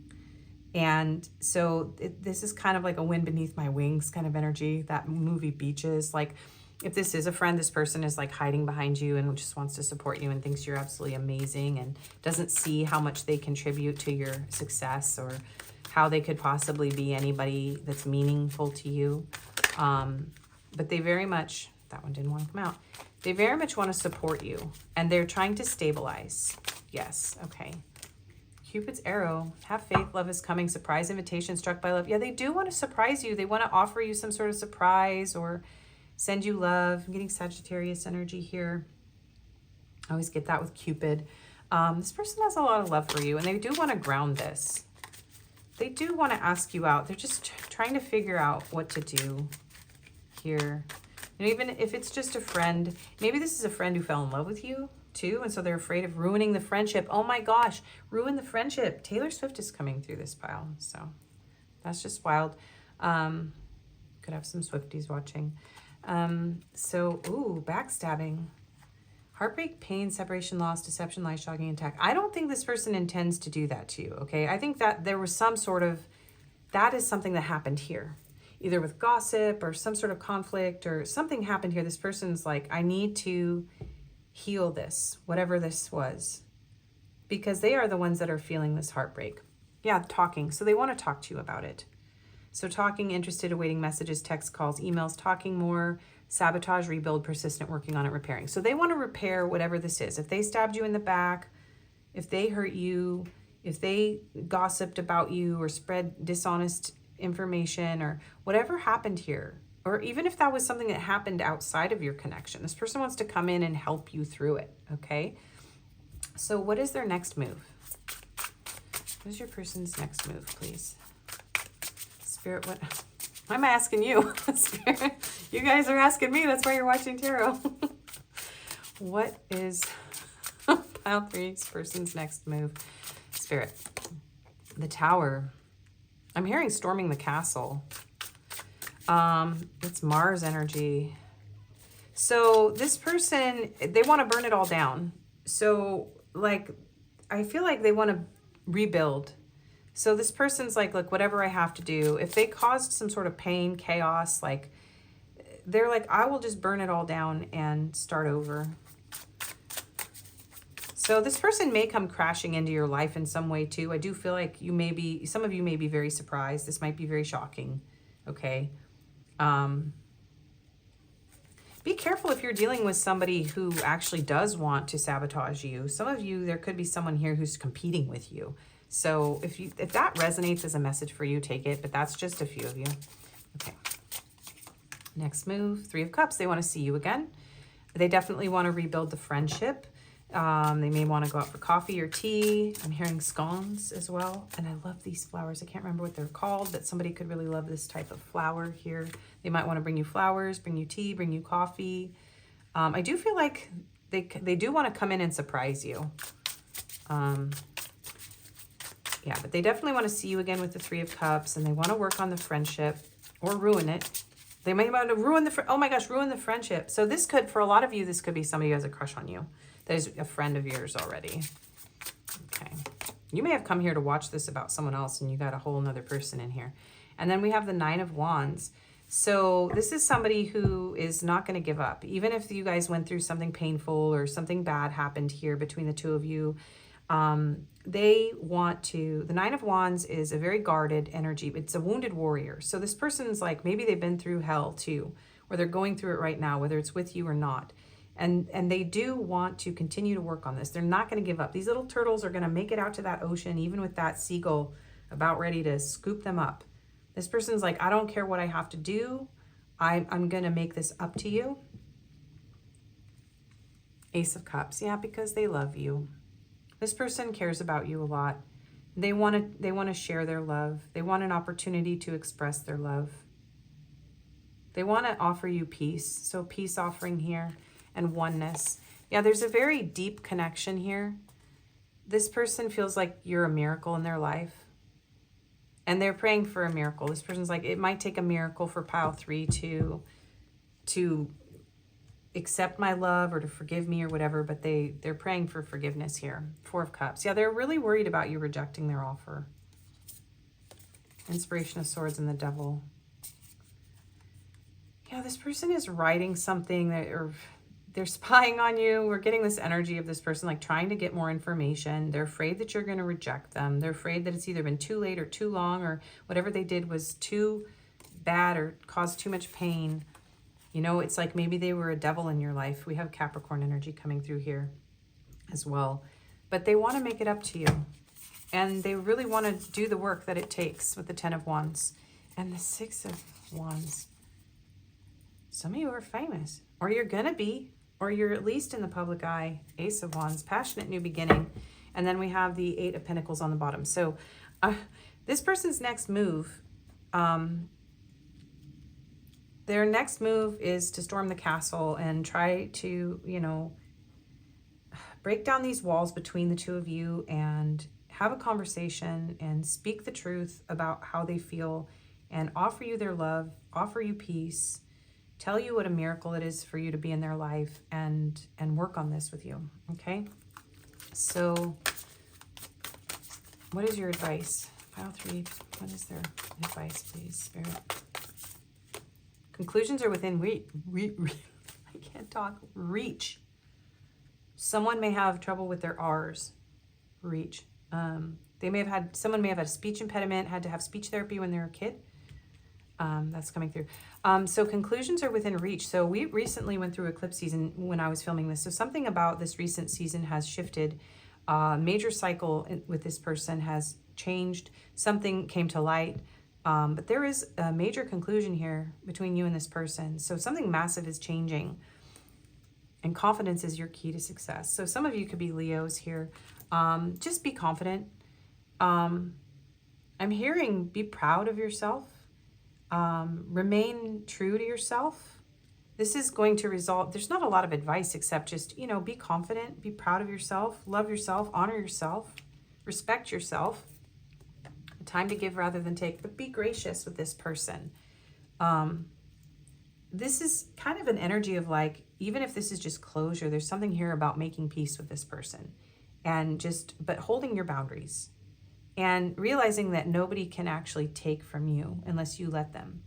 A: And so this is kind of like a wind beneath my wings kind of energy, that movie Beaches. Like, if this is a friend, this person is like hiding behind you and just wants to support you and thinks you're absolutely amazing and doesn't see how much they contribute to your success or how they could possibly be anybody that's meaningful to you. But they very much, that one didn't want to come out. They very much want to support you, and they're trying to stabilize. Yes, okay. Cupid's arrow, have faith, love is coming, surprise invitation, struck by love. Yeah, they do want to surprise you. They want to offer you some sort of surprise or send you love. I'm getting Sagittarius energy here. I always get that with Cupid. This person has a lot of love for you, and they do want to ground this. They do want to ask you out. They're just trying to figure out what to do here. And even if it's just a friend, maybe this is a friend who fell in love with you. too. And so they're afraid of ruining the friendship. Oh my gosh, ruin the friendship. Taylor Swift is coming through this pile. So that's just wild. Could have some Swifties watching. Ooh, backstabbing. Heartbreak, pain, separation, loss, deception, lie, shocking, attack. I don't think this person intends to do that to you, okay? I think that there was some sort of, that is something that happened here. Either with gossip or some sort of conflict or something happened here. This person's like, I need to heal this, whatever this was. Because they are the ones that are feeling this heartbreak. Yeah, talking. So they want to talk to you about it. So talking, interested, awaiting messages, text, calls, emails, talking more, sabotage, rebuild, persistent, working on it, repairing. So they want to repair whatever this is. If they stabbed you in the back, if they hurt you, if they gossiped about you or spread dishonest information or whatever happened here, or even if that was something that happened outside of your connection, this person wants to come in and help you through it, okay? So what is their next move? What is your person's next move, please? Spirit, what? I'm asking you. Spirit, you guys are asking me. That's why you're watching tarot. What is pile 3's person's next move? Spirit, the Tower. I'm hearing storming the castle. It's Mars energy. So this person, they want to burn it all down. So like, I feel like they want to rebuild. So this person's like, look, whatever I have to do, if they caused some sort of pain, chaos, like they're like, I will just burn it all down and start over. So this person may come crashing into your life in some way too. I do feel like you may be, some of you may be very surprised. This might be very shocking. Okay. Be careful if you're dealing with somebody who actually does want to sabotage you. Some of you, there could be someone here who's competing with you. So if that resonates as a message for you, take it, but that's just a few of you. Okay. Next move, 3 of Cups. They want to see you again. They definitely want to rebuild the friendship. They may want to go out for coffee or tea. I'm hearing scones as well. And I love these flowers. I can't remember what they're called, but somebody could really love this type of flower here. They might want to bring you flowers, bring you tea, bring you coffee. I do feel like they do want to come in and surprise you. Yeah, but they definitely want to see you again with the 3 of Cups, and they want to work on the friendship or ruin it. They might want to ruin ruin the friendship. So this could, for a lot of you, this could be somebody who has a crush on you. That is a friend of yours already. Okay. You may have come here to watch this about someone else, and you got a whole nother person in here. And then we have the 9 of Wands. So this is somebody who is not going to give up. Even if you guys went through something painful or something bad happened here between the 2 of you, they want to, the 9 of Wands is a very guarded energy. It's a wounded warrior. So this person's like, maybe they've been through hell too, or they're going through it right now, whether it's with you or not. And they do want to continue to work on this. They're not going to give up. These little turtles are going to make it out to that ocean, even with that seagull about ready to scoop them up. This person's like, I don't care what I have to do. I'm going to make this up to you. Ace of Cups. Yeah, because they love you. This person cares about you a lot. They want to share their love. They want an opportunity to express their love. They want to offer you peace. So peace offering here and oneness. Yeah, there's a very deep connection here. This person feels like you're a miracle in their life. And they're praying for a miracle. This person's like, it might take a miracle for pile 3 to accept my love or to forgive me or whatever, but they're praying for forgiveness here. 4 of Cups. Yeah, they're really worried about you rejecting their offer. Inspiration of Swords and the Devil. Yeah, this person is writing something or they're spying on you. We're getting this energy of this person like trying to get more information. They're afraid that you're going to reject them. They're afraid that it's either been too late or too long, or whatever they did was too bad or caused too much pain. You know, it's like maybe they were a devil in your life. We have Capricorn energy coming through here as well. But they want to make it up to you. And they really want to do the work that it takes with the 10 of Wands. And the 6 of Wands. Some of you are famous. Or you're going to be. Or you're at least in the public eye. Ace of Wands. Passionate new beginning. And then we have the 8 of Pentacles on the bottom. So this person's next move... their next move is to storm the castle and try to, you know, break down these walls between the two of you and have a conversation and speak the truth about how they feel and offer you their love, offer you peace, tell you what a miracle it is for you to be in their life, and work on this with you, okay? So what is your advice? Pile 3, what is their advice, please, Spirit? Conclusions are within I can't talk. Reach. Someone may have trouble with their R's. Reach. Someone may have had a speech impediment, had to have speech therapy when they were a kid. That's coming through. So conclusions are within reach. So we recently went through eclipse season when I was filming this. So something about this recent season has shifted. Major cycle with this person has changed. Something came to light. But there is a major conclusion here between you and this person. So something massive is changing. And confidence is your key to success. So some of you could be Leos here. Just be confident. I'm hearing be proud of yourself. Remain true to yourself. This is going to result, there's not a lot of advice except just, be confident, be proud of yourself, love yourself, honor yourself, respect yourself. A time to give rather than take, but be gracious with this person. This is kind of an energy of like, even if this is just closure, there's something here about making peace with this person and but holding your boundaries and realizing that nobody can actually take from you unless you let them.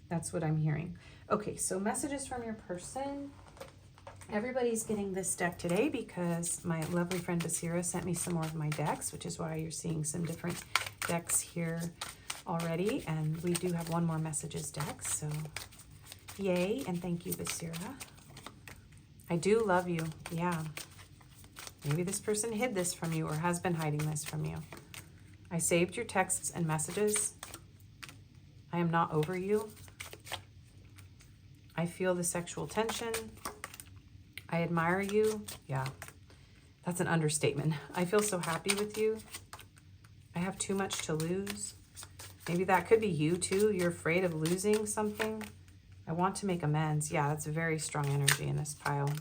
A: That's what I'm hearing. Okay, so messages from your person. Everybody's getting this deck today because my lovely friend Basira sent me some more of my decks, which is why you're seeing some different decks here already. And we do have one more messages deck, so yay, and thank you, Basira. I do love you, yeah. Maybe this person hid this from you or has been hiding this from you. I saved your texts and messages. I am not over you. I feel the sexual tension. I admire you. Yeah, that's an understatement. I feel so happy with you. I have too much to lose. Maybe that could be you too. You're afraid of losing something. I want to make amends. Yeah, that's a very strong energy in this pile.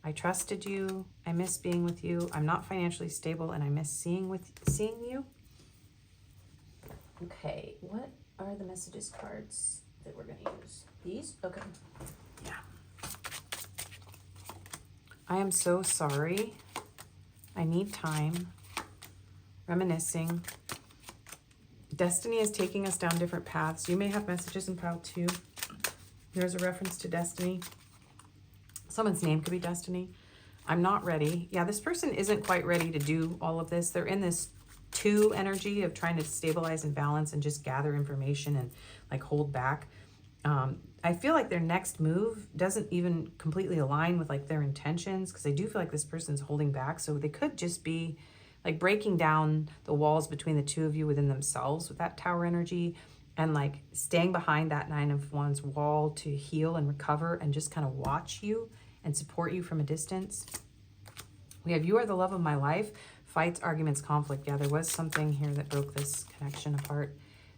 A: I trusted you. I miss being with you. I'm not financially stable and I miss seeing you. Okay, what are the messages cards that we're going to use? These? Okay. Yeah. I am so sorry. I need time. Reminiscing. Destiny is taking us down different paths. You may have messages in pile 2. There's a reference to destiny. Someone's name could be Destiny. I'm not ready. Yeah, this person isn't quite ready to do all of this. They're in this 2 energy of trying to stabilize and balance and just gather information and like hold back. I feel like their next move doesn't even completely align with like their intentions, because I do feel like this person's holding back. So they could just be like breaking down the walls between the two of you within themselves with that Tower energy, and like staying behind that 9 of Wands wall to heal and recover and just kind of watch you and support you from a distance. We have you are the love of my life. Fights, arguments, conflict. Yeah, there was something here that broke this connection apart.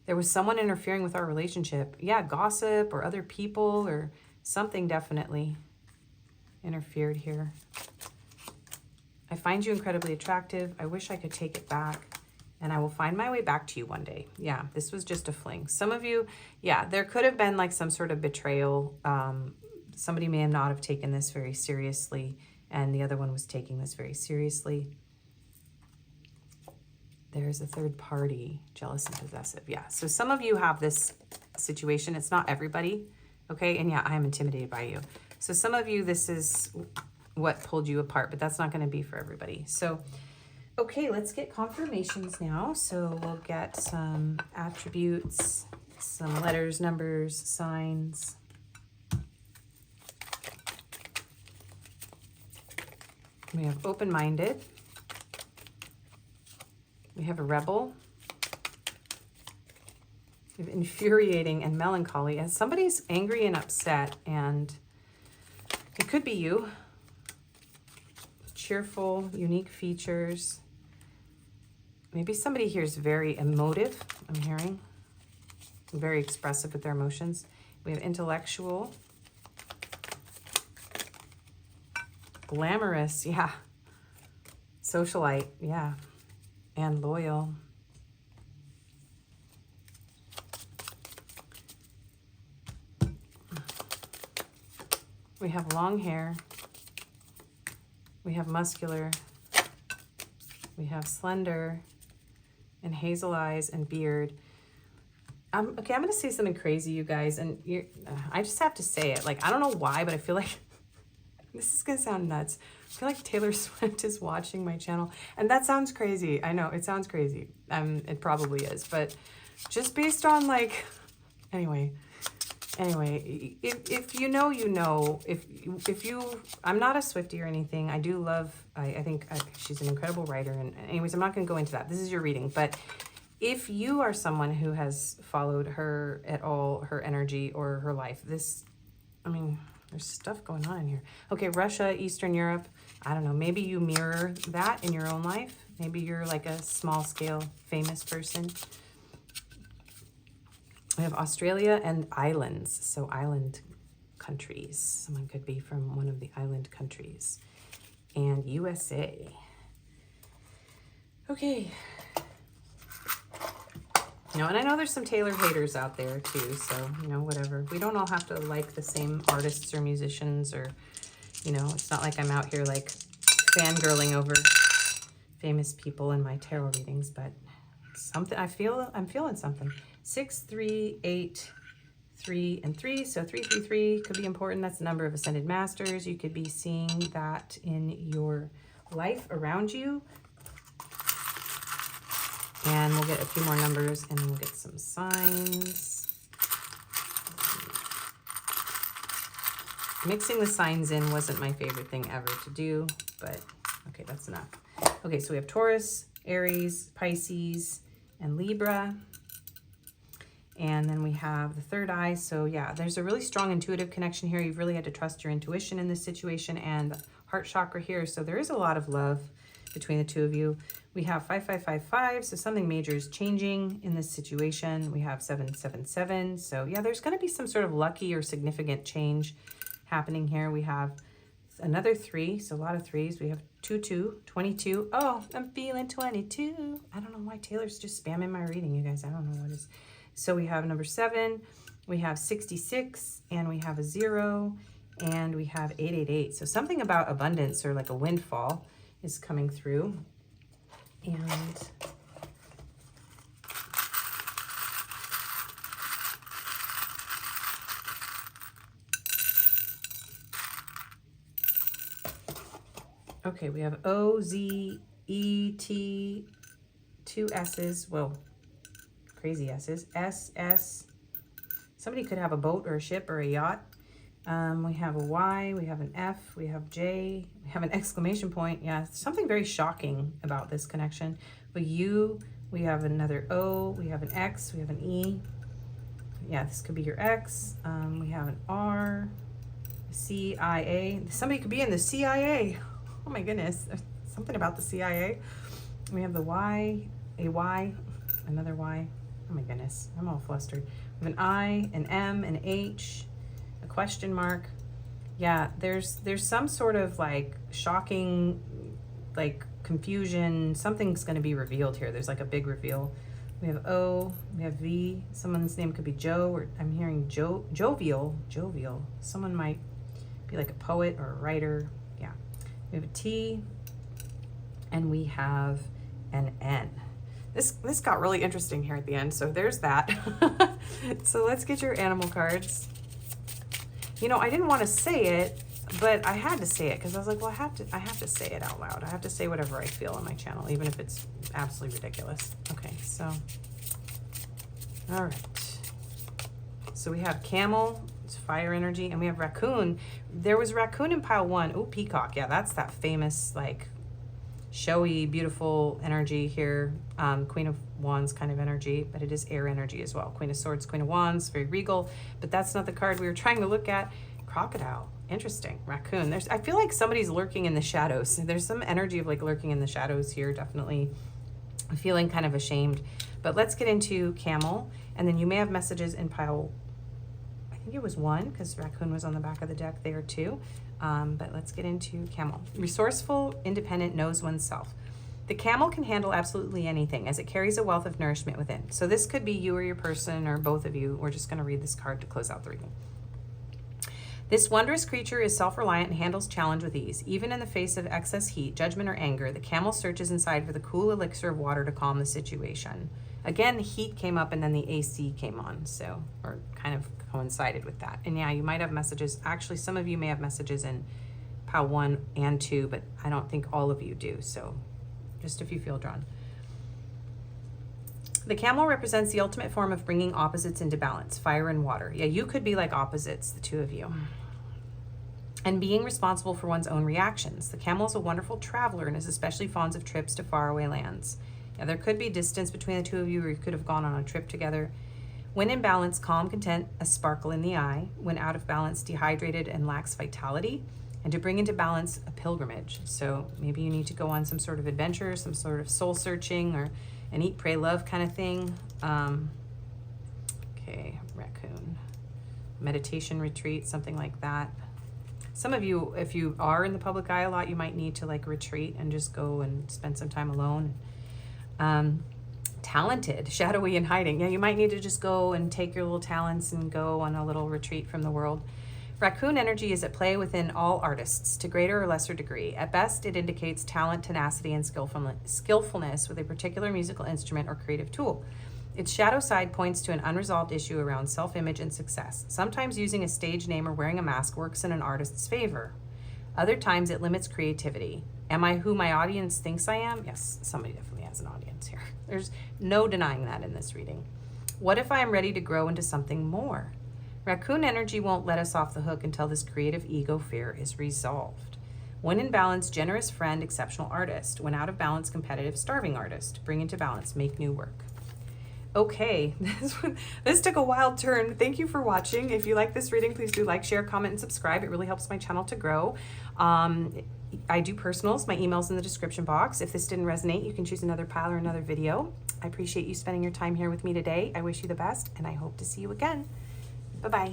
A: There was someone interfering with our relationship. Yeah, gossip or other people or something definitely interfered here. I find you incredibly attractive. I wish I could take it back. And I will find my way back to you one day. Yeah, this was just a fling. Some of you, yeah, there could have been like some sort of betrayal. Somebody may not have taken this very seriously, and the other one was taking this very seriously. There's a third party, jealous and possessive. Yeah, so some of you have this situation. It's not everybody, okay? And yeah, I am intimidated by you. So some of you, this is what pulled you apart, but that's not going to be for everybody. So, okay, let's get confirmations now. So we'll get some attributes, some letters, numbers, signs. We have open-minded. We have a rebel. We have infuriating and melancholy. As somebody's angry and upset, and it could be you. Cheerful, unique features. Maybe somebody here is very emotive, I'm hearing. Very expressive with their emotions. We have intellectual. Glamorous, yeah. Socialite, yeah. And loyal. We have long hair. We have muscular. We have slender and hazel eyes and beard. Okay, I'm going to say something crazy, you guys, and I just have to say it. Like, I don't know why, but I feel like this is going to sound nuts. I feel like Taylor Swift is watching my channel, and that sounds crazy. I know, it sounds crazy. It probably is, but just based on, like, anyway, if you know, you know. If you, I'm not a Swiftie or anything. I do love, I think she's an incredible writer, and anyways, I'm not going to go into that. This is your reading, but if you are someone who has followed her at all, her energy or her life, this, I mean, there's stuff going on in here. Okay, Russia, Eastern Europe, I don't know, maybe you mirror that in your own life. Maybe you're like a small scale famous person. We have Australia and islands, so island countries. Someone could be from one of the island countries. And USA. Okay. You know, and I know there's some Taylor haters out there too, so, you know, whatever. We don't all have to like the same artists or musicians, or, you know, it's not like I'm out here like fangirling over famous people in my tarot readings, but something, I'm feeling something. 6, 3, 8, 3, and 3. So 333 could be important. That's the number of Ascended Masters. You could be seeing that in your life around you. And we'll get a few more numbers, and then we'll get some signs. Mixing the signs in wasn't my favorite thing ever to do, but okay, that's enough. Okay, so we have Taurus, Aries, Pisces, and Libra. And then we have the third eye. So yeah, there's a really strong intuitive connection here. You've really had to trust your intuition in this situation, and the heart chakra here. So there is a lot of love between the two of you. We have 5555, so something major is changing in this situation. We have 777. So yeah, there's going to be some sort of lucky or significant change happening here. We have another 3, so a lot of 3s. We have 22, 22. Oh, I'm feeling 22. I don't know why Taylor's just spamming my reading, you guys. I don't know what it is. So we have number 7, we have 66, and we have a 0, and we have 888. So something about abundance or like a windfall is coming through. And okay, we have O, Z, E, T, 2 S's, well, crazy S's, S, S. Somebody could have a boat or a ship or a yacht. We have a Y, we have an F, we have J, we have an exclamation point. Yeah, something very shocking about this connection. With U, we have another O, we have an X, we have an E. Yeah, this could be your X. We have an R, CIA. Somebody could be in the CIA. Oh my goodness, something about the CIA. We have the Y, a Y, another Y. Oh my goodness, I'm all flustered. We have an I, an M, an H, a question mark. Yeah, there's some sort of like shocking, like confusion. Something's going to be revealed here. There's like a big reveal. We have O, we have V. Someone's name could be Joe, or I'm hearing jovial. Someone might be like a poet or a writer. Yeah. We have a T, and we have an N. This got really interesting here at the end, so there's that. So let's get your animal cards. You know, I didn't want to say it, but I had to say it because I was like, well, I have to say it out loud. I have to say whatever I feel on my channel, even if it's absolutely ridiculous. Okay, so, all right. So we have camel, it's fire energy, and we have raccoon. There was raccoon in pile 1. Oh, peacock. Yeah, that's that famous, like, showy, beautiful energy here. Queen of Wands kind of energy, but it is air energy as well. Queen of Swords, Queen of Wands, very regal, but that's not the card we were trying to look at. Crocodile, interesting. Raccoon, I feel like somebody's lurking in the shadows. There's some energy of like lurking in the shadows here, definitely feeling kind of ashamed. But let's get into camel, and then you may have messages in pile, I think it was 1, because raccoon was on the back of the deck there too. But let's get into camel. Resourceful, independent, knows oneself. The camel can handle absolutely anything as it carries a wealth of nourishment within. So this could be you or your person or both of you. We're just going to read this card to close out the reading. This wondrous creature is self-reliant and handles challenge with ease. Even in the face of excess heat, judgment, or anger, the camel searches inside for the cool elixir of water to calm the situation. Again, the heat came up and then the AC came on, so, or kind of coincided with that. And yeah, you might have messages. Actually, some of you may have messages in pile 1 and 2, but I don't think all of you do, so just if you feel drawn. The camel represents the ultimate form of bringing opposites into balance, fire and water. Yeah, you could be like opposites, the two of you. And being responsible for one's own reactions. The camel is a wonderful traveler and is especially fond of trips to faraway lands. Yeah, there could be distance between the two of you, or you could have gone on a trip together. When in balance, calm, content, a sparkle in the eye. When out of balance, dehydrated and lacks vitality. And to bring into balance, a pilgrimage. So maybe you need to go on some sort of adventure, some sort of soul searching, or an eat, pray, love kind of thing. Okay, raccoon. Meditation retreat, something like that. Some of you, if you are in the public eye a lot, you might need to like retreat and just go and spend some time alone. Talented, shadowy, and hiding. Yeah, you might need to just go and take your little talents and go on a little retreat from the world. Raccoon energy is at play within all artists to greater or lesser degree. At best, it indicates talent, tenacity, and skillfulness with a particular musical instrument or creative tool. Its shadow side points to an unresolved issue around self-image and success. Sometimes using a stage name or wearing a mask works in an artist's favor. Other times it limits creativity. Am I who my audience thinks I am? Yes, somebody definitely has an audience here. There's no denying that in this reading. What if I am ready to grow into something more? Raccoon energy won't let us off the hook until this creative ego fear is resolved. When in balance, generous friend, exceptional artist. When out of balance, competitive, starving artist. Bring into balance, make new work. Okay, this took a wild turn. Thank you for watching. If you like this reading, please do like, share, comment, and subscribe. It really helps my channel to grow. I do personals. My email's in the description box. If this didn't resonate, you can choose another pile or another video. I appreciate you spending your time here with me today. I wish you the best, and I hope to see you again. Bye-bye.